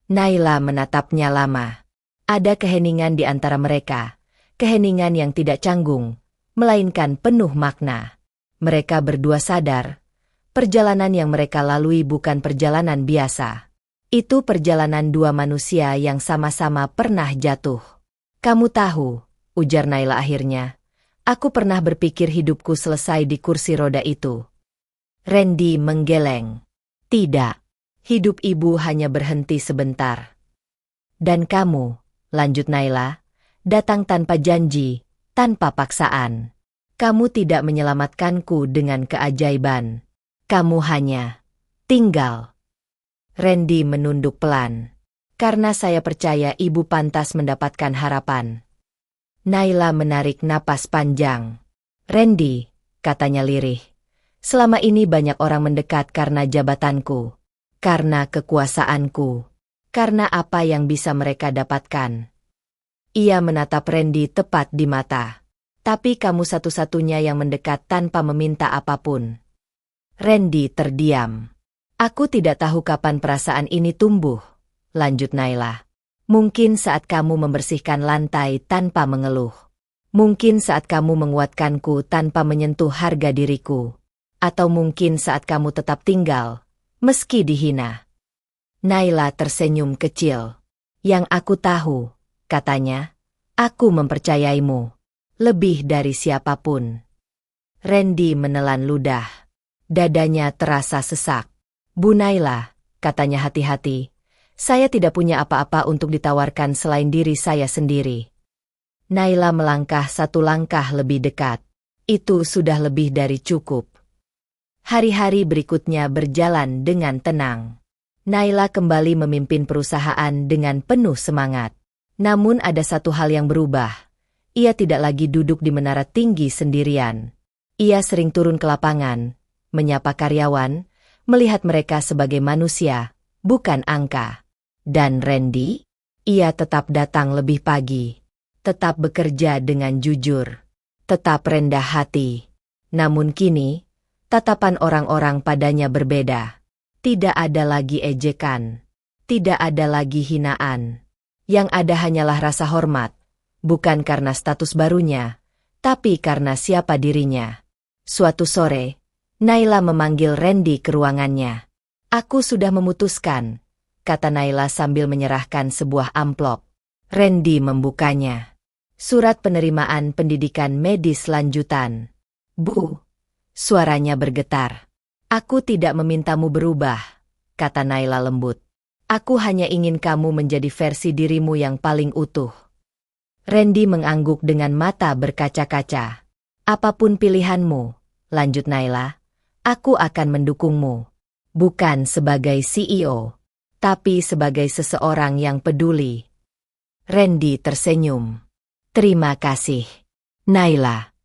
Naila menatapnya lama. Ada keheningan di antara mereka. Keheningan yang tidak canggung, melainkan penuh makna. Mereka berdua sadar, perjalanan yang mereka lalui bukan perjalanan biasa. Itu perjalanan dua manusia yang sama-sama pernah jatuh. "Kamu tahu," ujar Naila akhirnya, "aku pernah berpikir hidupku selesai di kursi roda itu." Randy menggeleng. "Tidak, hidup ibu hanya berhenti sebentar." "Dan kamu," lanjut Naila, "datang tanpa janji, tanpa paksaan. Kamu tidak menyelamatkanku dengan keajaiban. Kamu hanya tinggal." Randy menunduk pelan. "Karena saya percaya ibu pantas mendapatkan harapan." Naila menarik napas panjang. "Randy," katanya lirih, "selama ini banyak orang mendekat karena jabatanku, karena kekuasaanku, karena apa yang bisa mereka dapatkan." Ia menatap Randy tepat di mata. "Tapi kamu satu-satunya yang mendekat tanpa meminta apapun." Randy terdiam. "Aku tidak tahu kapan perasaan ini tumbuh," lanjut Naila. "Mungkin saat kamu membersihkan lantai tanpa mengeluh. Mungkin saat kamu menguatkanku tanpa menyentuh harga diriku. Atau mungkin saat kamu tetap tinggal, meski dihina." Naila tersenyum kecil. "Yang aku tahu," katanya, "aku mempercayaimu. Lebih dari siapapun." Randy menelan ludah. Dadanya terasa sesak. "Bu Naila," katanya hati-hati, "saya tidak punya apa-apa untuk ditawarkan selain diri saya sendiri." Naila melangkah satu langkah lebih dekat. Itu sudah lebih dari cukup. Hari-hari berikutnya berjalan dengan tenang. Naila kembali memimpin perusahaan dengan penuh semangat. Namun ada satu hal yang berubah. Ia tidak lagi duduk di menara tinggi sendirian. Ia sering turun ke lapangan, menyapa karyawan, melihat mereka sebagai manusia, bukan angka. Dan Randy? Ia tetap datang lebih pagi. Tetap bekerja dengan jujur. Tetap rendah hati. Namun kini, tatapan orang-orang padanya berbeda. Tidak ada lagi ejekan. Tidak ada lagi hinaan. Yang ada hanyalah rasa hormat. Bukan karena status barunya, tapi karena siapa dirinya. Suatu sore, Naila memanggil Randy ke ruangannya. Aku sudah memutuskan, kata Naila sambil menyerahkan sebuah amplop. Randy membukanya. Surat penerimaan pendidikan medis lanjutan. Bu, suaranya bergetar. Aku tidak memintamu berubah, kata Naila lembut. Aku hanya ingin kamu menjadi versi dirimu yang paling utuh. Randy mengangguk dengan mata berkaca-kaca. Apapun pilihanmu, lanjut Naila, aku akan mendukungmu. Bukan sebagai CEO, tapi sebagai seseorang yang peduli. Randy tersenyum. Terima kasih, Naila.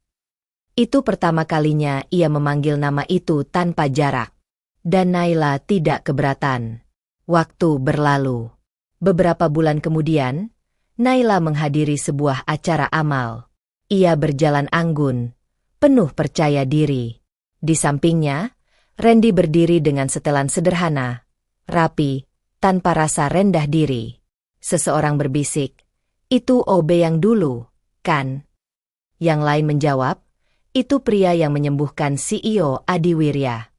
Itu pertama kalinya ia memanggil nama itu tanpa jarak. Dan Naila tidak keberatan. Waktu berlalu. Beberapa bulan kemudian, Naila menghadiri sebuah acara amal. Ia berjalan anggun, penuh percaya diri. Di sampingnya, Randy berdiri dengan setelan sederhana, rapi, tanpa rasa rendah diri. Seseorang berbisik, "Itu OB yang dulu, kan?" Yang lain menjawab, "Itu pria yang menyembuhkan CEO Adiwirya."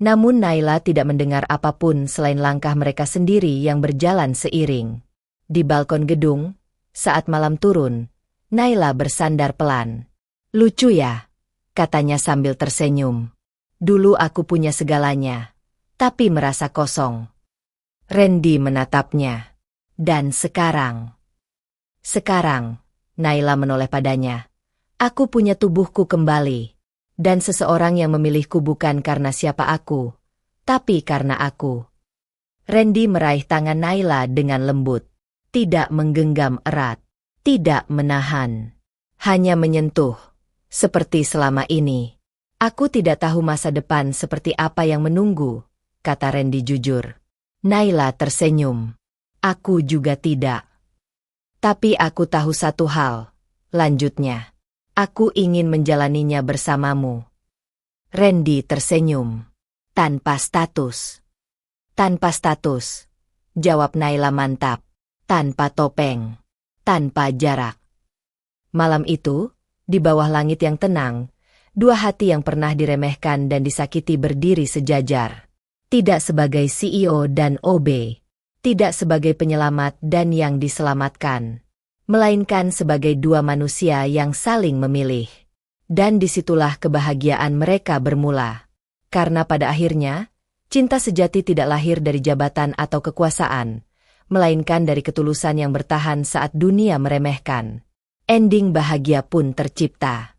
Namun Naila tidak mendengar apapun selain langkah mereka sendiri yang berjalan seiring. Di balkon gedung, saat malam turun, Naila bersandar pelan. "Lucu ya," katanya sambil tersenyum. "Dulu aku punya segalanya, tapi merasa kosong." Randy menatapnya. "Dan sekarang?" "Sekarang," Naila menoleh padanya, "aku punya tubuhku kembali. Dan seseorang yang memilihku bukan karena siapa aku, tapi karena aku." Randy meraih tangan Naila dengan lembut. Tidak menggenggam erat, tidak menahan. Hanya menyentuh, seperti selama ini. "Aku tidak tahu masa depan seperti apa yang menunggu," kata Randy jujur. Naila tersenyum. "Aku juga tidak. Tapi aku tahu satu hal," lanjutnya. "Aku ingin menjalaninya bersamamu." Randy tersenyum. "Tanpa status." "Tanpa status," jawab Naila mantap. "Tanpa topeng. Tanpa jarak." Malam itu, di bawah langit yang tenang, dua hati yang pernah diremehkan dan disakiti berdiri sejajar. Tidak sebagai CEO dan OB. Tidak sebagai penyelamat dan yang diselamatkan. Melainkan sebagai dua manusia yang saling memilih. Dan disitulah kebahagiaan mereka bermula. Karena pada akhirnya, cinta sejati tidak lahir dari jabatan atau kekuasaan, melainkan dari ketulusan yang bertahan saat dunia meremehkan. Ending bahagia pun tercipta.